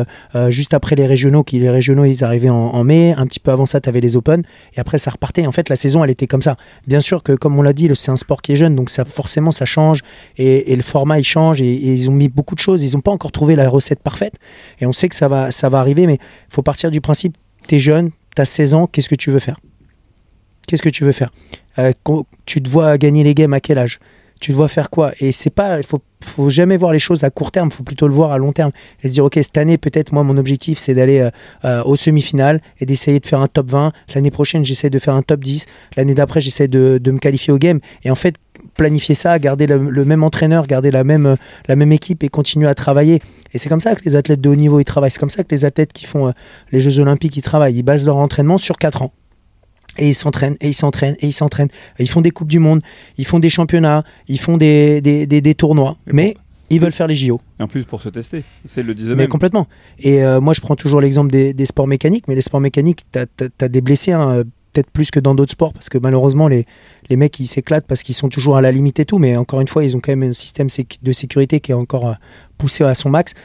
juste après les régionaux. Les régionaux, ils arrivaient en mai. Un petit peu avant ça, tu avais les Open. Et après, ça repartait. En fait, la saison, elle était comme ça. Bien sûr que, comme on l'a dit, c'est un sport qui est jeune. Donc, forcément, ça change. Et le format, il change. Et ils ont mis beaucoup de choses. Ils n'ont pas encore trouvé la recette parfaite. Et on sait que ça va arriver. Mais il faut partir du principe, tu es jeune, tu as 16 ans. Qu'est-ce que tu veux faire? Tu te vois gagner les games à quel âge? Tu te vois faire quoi? Et c'est pas, il faut jamais voir les choses à court terme, il faut plutôt le voir à long terme et se dire ok, cette année peut-être moi mon objectif c'est d'aller aux semi-finales et d'essayer de faire un top 20. L'année prochaine j'essaie de faire un top 10. L'année d'après j'essaie de me qualifier au game. Et en fait planifier ça, garder le même entraîneur, garder la même équipe et continuer à travailler. Et c'est comme ça que les athlètes de haut niveau ils travaillent. C'est comme ça que les athlètes qui font les Jeux Olympiques ils travaillent. Ils basent leur entraînement sur 4 ans. Et ils s'entraînent. Ils font des Coupes du Monde, ils font des championnats, ils font des tournois. Mais ils veulent faire les JO. Et en plus pour se tester, c'est le disait Mais même. complètement. Et moi je prends toujours l'exemple des sports mécaniques. Mais les sports mécaniques, t'as des blessés, hein, peut-être plus que dans d'autres sports. Parce que malheureusement les mecs ils s'éclatent parce qu'ils sont toujours à la limite et tout. Mais encore une fois, ils ont quand même un système de sécurité qui est encore poussé à son max.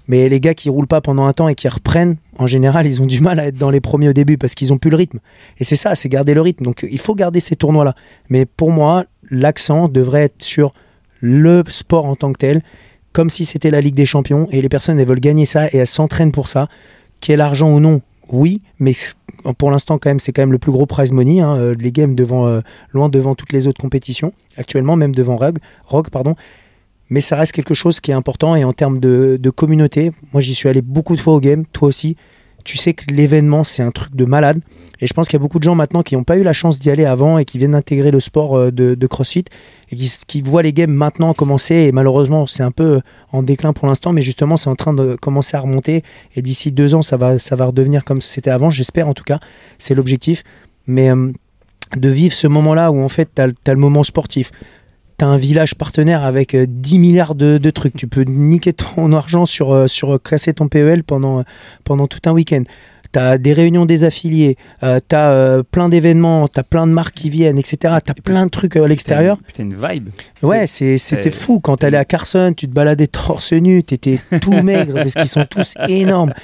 Mais les gars qui roulent pas pendant un temps et qui reprennent, en général, ils ont du mal à être dans les premiers au début parce qu'ils ont plus le rythme. Et c'est ça, c'est garder le rythme. Donc il faut garder ces tournois-là. Mais pour moi, l'accent devrait être sur le sport en tant que tel, comme si c'était la Ligue des Champions. Et les personnes, elles veulent gagner ça et elles s'entraînent pour ça. Qu'il y ait l'argent ou non, oui. Mais pour l'instant, quand même, c'est quand même le plus gros prize money. Hein, les games loin devant toutes les autres compétitions. Actuellement, même devant Rogue, pardon. Mais ça reste quelque chose qui est important. Et en termes de communauté, moi j'y suis allé beaucoup de fois au game, toi aussi. Tu sais que l'événement c'est un truc de malade. Et je pense qu'il y a beaucoup de gens maintenant qui n'ont pas eu la chance d'y aller avant et qui viennent d'intégrer le sport de CrossFit et qui voient les games maintenant commencer. Et malheureusement c'est un peu en déclin pour l'instant, mais justement c'est en train de commencer à remonter. Et d'ici 2 ans ça va redevenir comme c'était avant, j'espère en tout cas. C'est l'objectif. Mais de vivre ce moment-là où en fait tu as le moment sportif. Tu as un village partenaire avec 10 milliards de trucs. Tu peux niquer ton argent sur casser ton PEL pendant tout un week-end. Tu as des réunions des affiliés, tu as plein d'événements, tu as plein de marques qui viennent, etc. Tu as plein de trucs à l'extérieur. Putain, une vibe. Ouais, c'était fou. Quand tu allais à Carson, tu te baladais torse nu, tu étais tout maigre parce qu'ils sont tous énormes.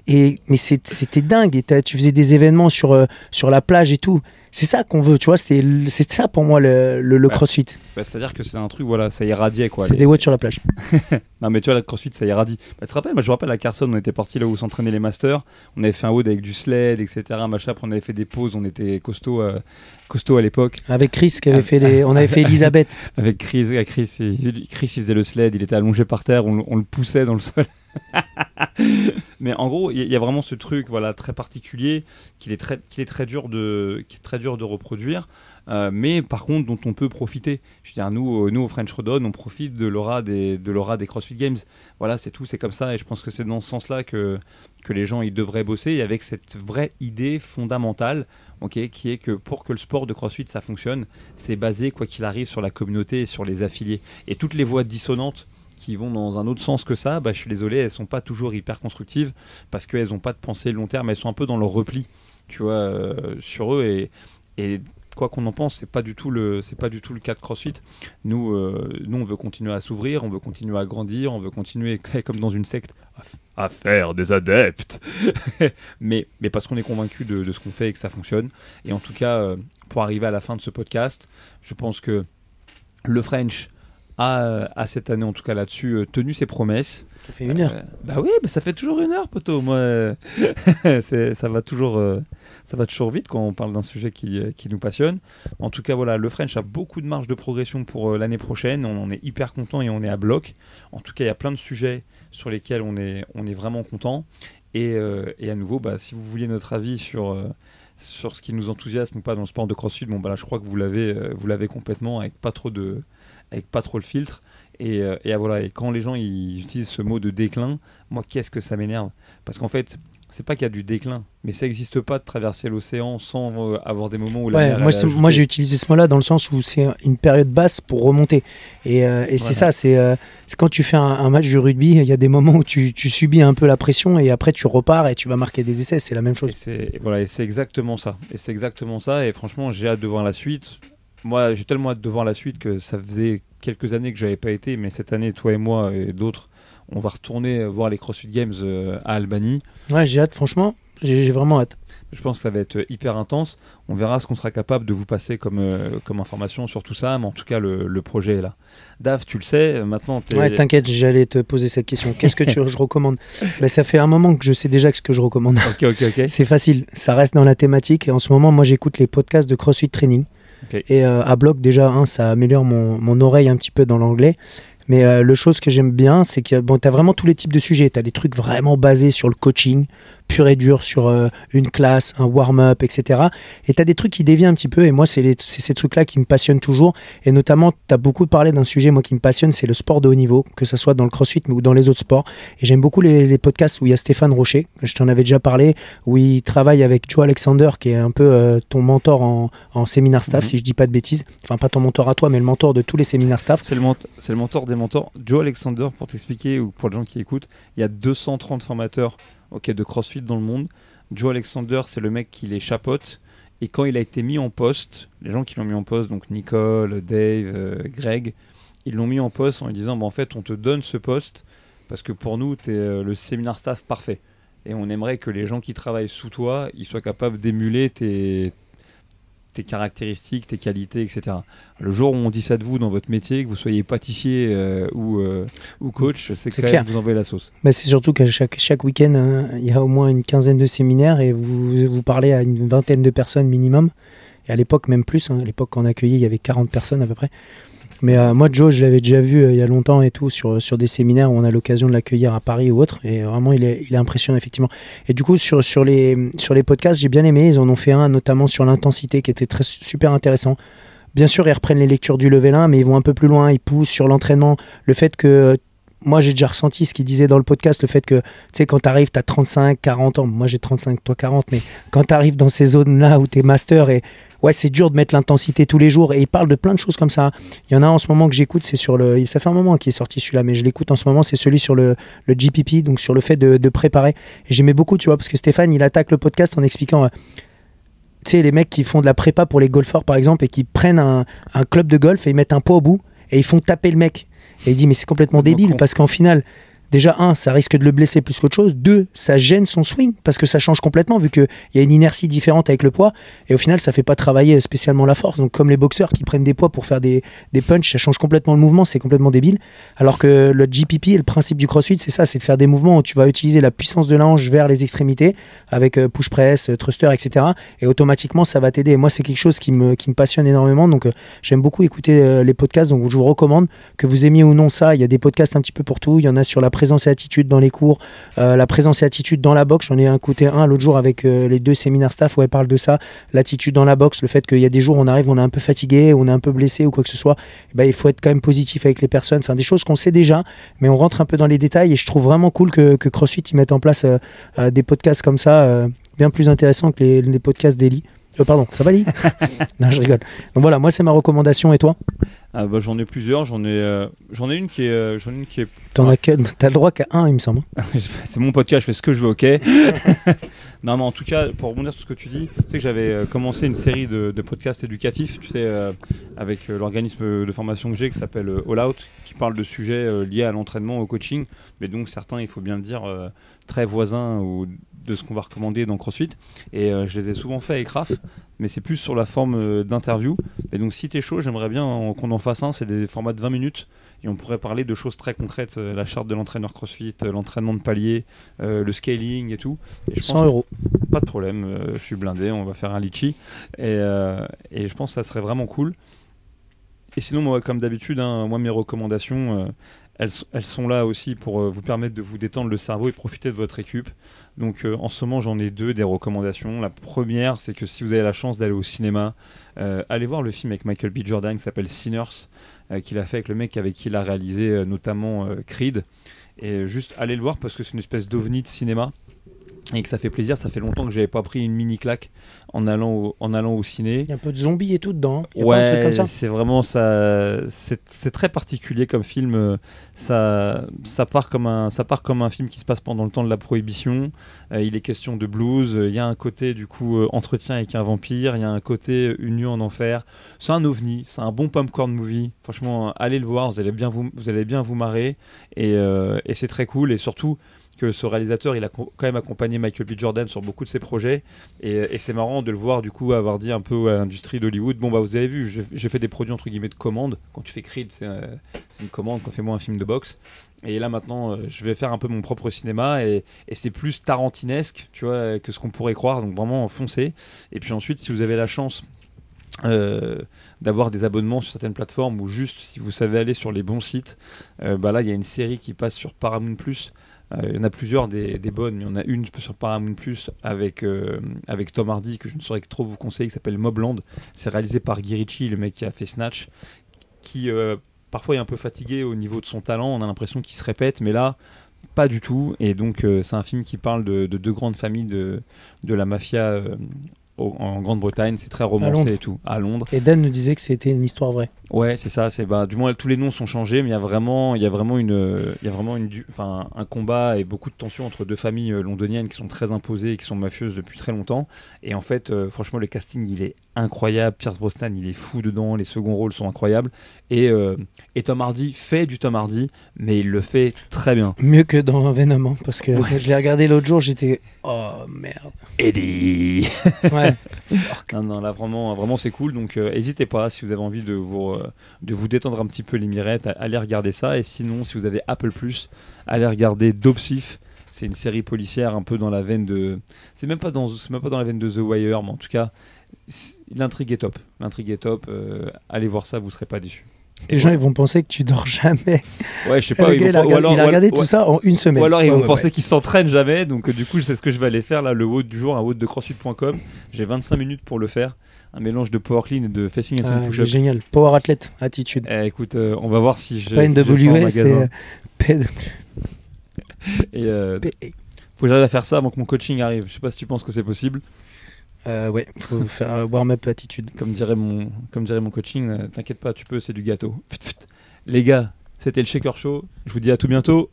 Mais c'était dingue. Et tu faisais des événements sur la plage et tout. C'est ça qu'on veut, tu vois, c'est ça pour moi le CrossFit. C'est-à-dire que c'est un truc, voilà, ça irradiait quoi. C'est des watts sur la plage. Non mais tu vois, le CrossFit ça irradie. Tu te rappelles, moi je me rappelle à Carson, on était parti là où s'entraînaient les masters, on avait fait un WOD avec du sled, etc. Machin, après on avait fait des pauses, on était costaud à l'époque. Avec Chris qui avait on avait fait Elisabeth. Avec Chris il faisait le sled, il était allongé par terre, on le poussait dans le sol. Mais en gros il y a vraiment ce truc voilà très particulier qui est très dur de reproduire, mais par contre dont on peut profiter. Je veux dire, nous au French Rodon on profite de l'aura des CrossFit Games, voilà, c'est tout, c'est comme ça. Et je pense que c'est dans ce sens là que les gens ils devraient bosser, et avec cette vraie idée fondamentale, okay, qui est que pour que le sport de CrossFit ça fonctionne, c'est basé quoi qu'il arrive sur la communauté et sur les affiliés. Et toutes les voix dissonantes qui vont dans un autre sens que ça, je suis désolé, elles sont pas toujours hyper constructives parce qu'elles ont pas de pensée long terme, elles sont un peu dans leur repli, tu vois, sur eux et quoi qu'on en pense, c'est pas du tout le cas de CrossFit. Nous, on veut continuer à s'ouvrir, on veut continuer à grandir, on veut continuer comme dans une secte à faire des adeptes, mais parce qu'on est convaincu de ce qu'on fait et que ça fonctionne. Et en tout cas, pour arriver à la fin de ce podcast, je pense que le French a cette année, en tout cas là-dessus, tenu ses promesses. Ça fait 1 heure. Bah oui, ça fait toujours 1 heure, poteau. Moi, ça va toujours vite quand on parle d'un sujet qui nous passionne. En tout cas, voilà, le French a beaucoup de marge de progression pour l'année prochaine. On en est hyper content et on est à bloc. En tout cas, il y a plein de sujets sur lesquels on est vraiment content. Et à nouveau, si vous vouliez notre avis sur ce qui nous enthousiasme ou pas dans le sport de CrossFit, là, je crois que vous l'avez complètement avec pas trop le filtre. Et voilà, et quand les gens ils utilisent ce mot de déclin, moi qu'est-ce que ça m'énerve, parce qu'en fait c'est pas qu'il y a du déclin, mais ça n'existe pas de traverser l'océan sans avoir des moments où la mer moi j'ai utilisé ce mot-là dans le sens où c'est une période basse pour remonter, et voilà. C'est ça, c'est quand tu fais un match de rugby, il y a des moments où tu subis un peu la pression et après tu repars et tu vas marquer des essais, c'est la même chose. Et c'est exactement ça, et franchement j'ai hâte de voir la suite. Moi j'ai tellement hâte de voir la suite que ça faisait quelques années que j'avais pas été, mais cette année toi et moi et d'autres on va retourner voir les CrossFit Games à Albany. Ouais, j'ai hâte, franchement, j'ai vraiment hâte. Je pense que ça va être hyper intense. On verra ce qu'on sera capable de vous passer comme information sur tout ça, mais en tout cas le projet est là. Dave, tu le sais, maintenant Ouais, t'inquiète, j'allais te poser cette question. Qu'est-ce que je recommande? Ça fait un moment que je sais déjà ce que je recommande. Ok. C'est facile, ça reste dans la thématique. Et en ce moment, moi j'écoute les podcasts de CrossFit Training. Okay. Et à bloc, déjà, ça améliore mon oreille un petit peu dans l'anglais. Mais le chose que j'aime bien, c'est que tu as vraiment tous les types de sujets. Tu as des trucs vraiment basés sur le coaching, pur et dur, sur une classe, un warm-up, etc. Et tu as des trucs qui dévient un petit peu. Et moi, c'est ces trucs-là qui me passionnent toujours. Et notamment, tu as beaucoup parlé d'un sujet, moi, qui me passionne, c'est le sport de haut niveau, que ce soit dans le CrossFit ou dans les autres sports. Et j'aime beaucoup les podcasts où il y a Stéphane Rocher, je t'en avais déjà parlé, où il travaille avec Joe Alexander, qui est un peu ton mentor en séminaire staff, si je dis pas de bêtises. Enfin, pas ton mentor à toi, mais le mentor de tous les séminaires staff. C'est le mentor des mentors. Joe Alexander, pour t'expliquer, ou pour les gens qui écoutent, il y a 230 formateurs de CrossFit dans le monde. Joe Alexander, c'est le mec qui les chapeaute. Et quand il a été mis en poste, les gens qui l'ont mis en poste, donc Nicole, Dave, Greg, ils l'ont mis en poste en lui disant en fait, on te donne ce poste parce que pour nous, tu es le séminaire staff parfait. Et on aimerait que les gens qui travaillent sous toi, ils soient capables d'émuler tes caractéristiques, tes qualités, etc. Le jour où on dit ça de vous dans votre métier, que vous soyez pâtissier ou coach, c'est quand même vous envoyez la sauce. C'est surtout qu'à chaque week-end, il y a au moins une quinzaine de séminaires et vous parlez à une vingtaine de personnes minimum. Et à l'époque, même plus. À l'époque, quand on accueillait, il y avait 40 personnes à peu près. Mais moi, Joe, je l'avais déjà vu il y a longtemps et tout, sur des séminaires où on a l'occasion de l'accueillir à Paris ou autre. Et vraiment, il est impressionnant, effectivement. Et du coup, sur les podcasts, j'ai bien aimé. Ils en ont fait un, notamment sur l'intensité, qui était super intéressant. Bien sûr, ils reprennent les lectures du level 1, mais ils vont un peu plus loin. Ils poussent sur l'entraînement. Le fait que... Moi, j'ai déjà ressenti ce qu'il disait dans le podcast, le fait que, tu sais, quand tu arrives, tu as 35, 40 ans. Moi, j'ai 35, toi 40. Mais quand tu arrives dans ces zones-là où tu es master et... Ouais, c'est dur de mettre l'intensité tous les jours. Et il parle de plein de choses comme ça. Il y en a en ce moment que j'écoute, c'est sur le... Ça fait un moment qu'il est sorti celui-là, mais je l'écoute en ce moment, c'est celui sur le GPP, donc sur le fait de préparer. Et j'aimais beaucoup, tu vois, parce que Stéphane, il attaque le podcast en expliquant... tu sais, les mecs qui font de la prépa pour les golfeurs, par exemple, et qui prennent un club de golf et ils mettent un pot au bout et ils font taper le mec. Et il dit, mais c'est complètement débile, parce qu'en final... Déjà, ça risque de le blesser plus qu'autre chose. 2, ça gêne son swing parce que ça change complètement vu qu'il y a une inertie différente avec le poids. Et au final, ça ne fait pas travailler spécialement la force. Donc, comme les boxeurs qui prennent des poids pour faire des punchs, ça change complètement le mouvement. C'est complètement débile. Alors que le GPP et le principe du CrossFit, c'est ça, c'est de faire des mouvements où tu vas utiliser la puissance de la hanche vers les extrémités avec push press, thruster, etc. Et automatiquement, ça va t'aider. Et moi, c'est quelque chose qui me passionne énormément. Donc, j'aime beaucoup écouter les podcasts. Donc, je vous recommande que vous aimiez ou non ça. Il y a des podcasts un petit peu pour tout. Il y en a sur la présence et attitude dans les cours, la présence et attitude dans la boxe. J'en ai écouté un l'autre jour avec les 2 séminaires staff où elle parle de ça, l'attitude dans la boxe, le fait qu'il y a des jours où on arrive, on est un peu fatigué, on est un peu blessé ou quoi que ce soit, il faut être quand même positif avec les personnes, enfin des choses qu'on sait déjà, mais on rentre un peu dans les détails et je trouve vraiment cool que CrossFit ils mettent en place des podcasts comme ça, bien plus intéressants que les podcasts d'Eli. Pardon, ça va, Lee? Non, je rigole. Donc voilà, moi, c'est ma recommandation. Et toi? J'en ai plusieurs. J'en ai une qui est. T'as le droit qu'à un, il me semble. C'est mon podcast, je fais ce que je veux, ok. Non, mais en tout cas, pour rebondir sur ce que tu dis, tu sais que j'avais commencé une série de podcasts éducatifs, tu sais, avec l'organisme de formation que j'ai qui s'appelle All Out, qui parle de sujets liés à l'entraînement, au coaching, mais donc certains, il faut bien le dire, très voisins ou de ce qu'on va recommander dans CrossFit. Et je les ai souvent fait avec Raph, mais c'est plus sur la forme d'interview. Et donc, si t'es chaud, j'aimerais bien qu'on en fasse un. C'est des formats de 20 minutes. Et on pourrait parler de choses très concrètes, la charte de l'entraîneur CrossFit, l'entraînement de palier, le scaling et tout. Et 100 €. Pas de problème, je suis blindé, on va faire un litchi. Et je pense que ça serait vraiment cool. Et sinon, moi, comme d'habitude, moi, mes recommandations, elles sont là aussi pour vous permettre de vous détendre le cerveau et profiter de votre récup. Donc en ce moment, j'en ai deux des recommandations. La première, c'est que si vous avez la chance d'aller au cinéma, allez voir le film avec Michael B. Jordan qui s'appelle Sinners, qu'il a fait avec le mec avec qui il a réalisé notamment Creed. Et juste allez le voir parce que c'est une espèce d'ovni de cinéma et que ça fait plaisir. Ça fait longtemps que j'avais pas pris une mini claque en allant au ciné. Il y a un peu de zombies et tout dedans. Il y a Ouais, pas un truc comme ça. c'est vraiment ça. C'est très particulier comme film. Ça part comme un film qui se passe pendant le temps de la prohibition. Il est question de blues. Il y a un côté du coup entretien avec un vampire. Il y a un côté une nuit en enfer. C'est un ovni. C'est un bon popcorn movie. Franchement, allez le voir. Vous allez bien vous marrer. Et c'est très cool. Et surtout que ce réalisateur, il a quand même accompagné Michael B. Jordan sur beaucoup de ses projets, et c'est marrant de le voir du coup avoir dit un peu à l'industrie d'Hollywood, bon bah vous avez vu, j'ai fait des produits entre guillemets de commande. Quand tu fais Creed, c'est une commande, quand fais-moi un film de boxe, et là maintenant je vais faire un peu mon propre cinéma, et c'est plus tarantinesque, tu vois, que ce qu'on pourrait croire, donc vraiment foncez. Et puis ensuite, si vous avez la chance d'avoir des abonnements sur certaines plateformes, ou juste si vous savez aller sur les bons sites, bah là il y a une série qui passe sur Paramount+. Il y en a plusieurs des bonnes, mais il y en a une sur Paramount Plus avec Tom Hardy que je ne saurais trop vous conseiller, qui s'appelle Mobland. C'est réalisé par Guy Ritchie, le mec qui a fait Snatch, qui parfois est un peu fatigué au niveau de son talent. On a l'impression qu'il se répète, mais là, pas du tout. Et donc, c'est un film qui parle de deux grandes familles de la mafia en Grande-Bretagne. C'est très romancé et tout, à Londres. Et Dan nous disait que c'était une histoire vraie. Ouais, c'est ça. Du moins tous les noms sont changés, mais il y a vraiment un combat et beaucoup de tensions entre deux familles londoniennes qui sont très imposées et qui sont mafieuses depuis très longtemps. Et en fait, franchement, le casting il est incroyable. Pierce Brosnan, il est fou dedans. Les seconds rôles sont incroyables. Et Tom Hardy fait du Tom Hardy, mais il le fait très bien. Mieux que dans Venom, hein, parce que je l'ai regardé l'autre jour, j'étais oh merde. Eddie. Ouais. Non, là vraiment c'est cool. Donc n'hésitez pas si vous avez envie de vous détendre un petit peu les mirettes, allez regarder ça. Et sinon, si vous avez Apple+, allez regarder Dopsif. C'est une série policière un peu dans la veine de... C'est même pas dans la veine de The Wire, mais en tout cas, l'intrigue est top. Allez voir ça, vous serez pas déçus. Les gens ils vont penser que tu dors jamais. Ouais, je sais pas. Il a regardé tout ça en une semaine. Ou alors ils vont penser qu'ils s'entraînent jamais. Donc du coup, c'est ce que je vais aller faire là, le WOD du jour, un WOD de CrossFit.com. J'ai 25 minutes pour le faire. Un mélange de power clean et de facing and push-up. Génial. Power athlète, attitude. Écoute, on va voir si c'est pas NWA, c'est et faut que j'arrive à faire ça avant que mon coaching arrive. Je sais pas si tu penses que c'est possible. Ouais, faut faire warm-up attitude. Comme dirait mon coaching, t'inquiète pas, tu peux, c'est du gâteau. Les gars, c'était le Shaker Show. Je vous dis à tout bientôt.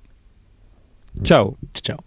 Ciao. Ciao.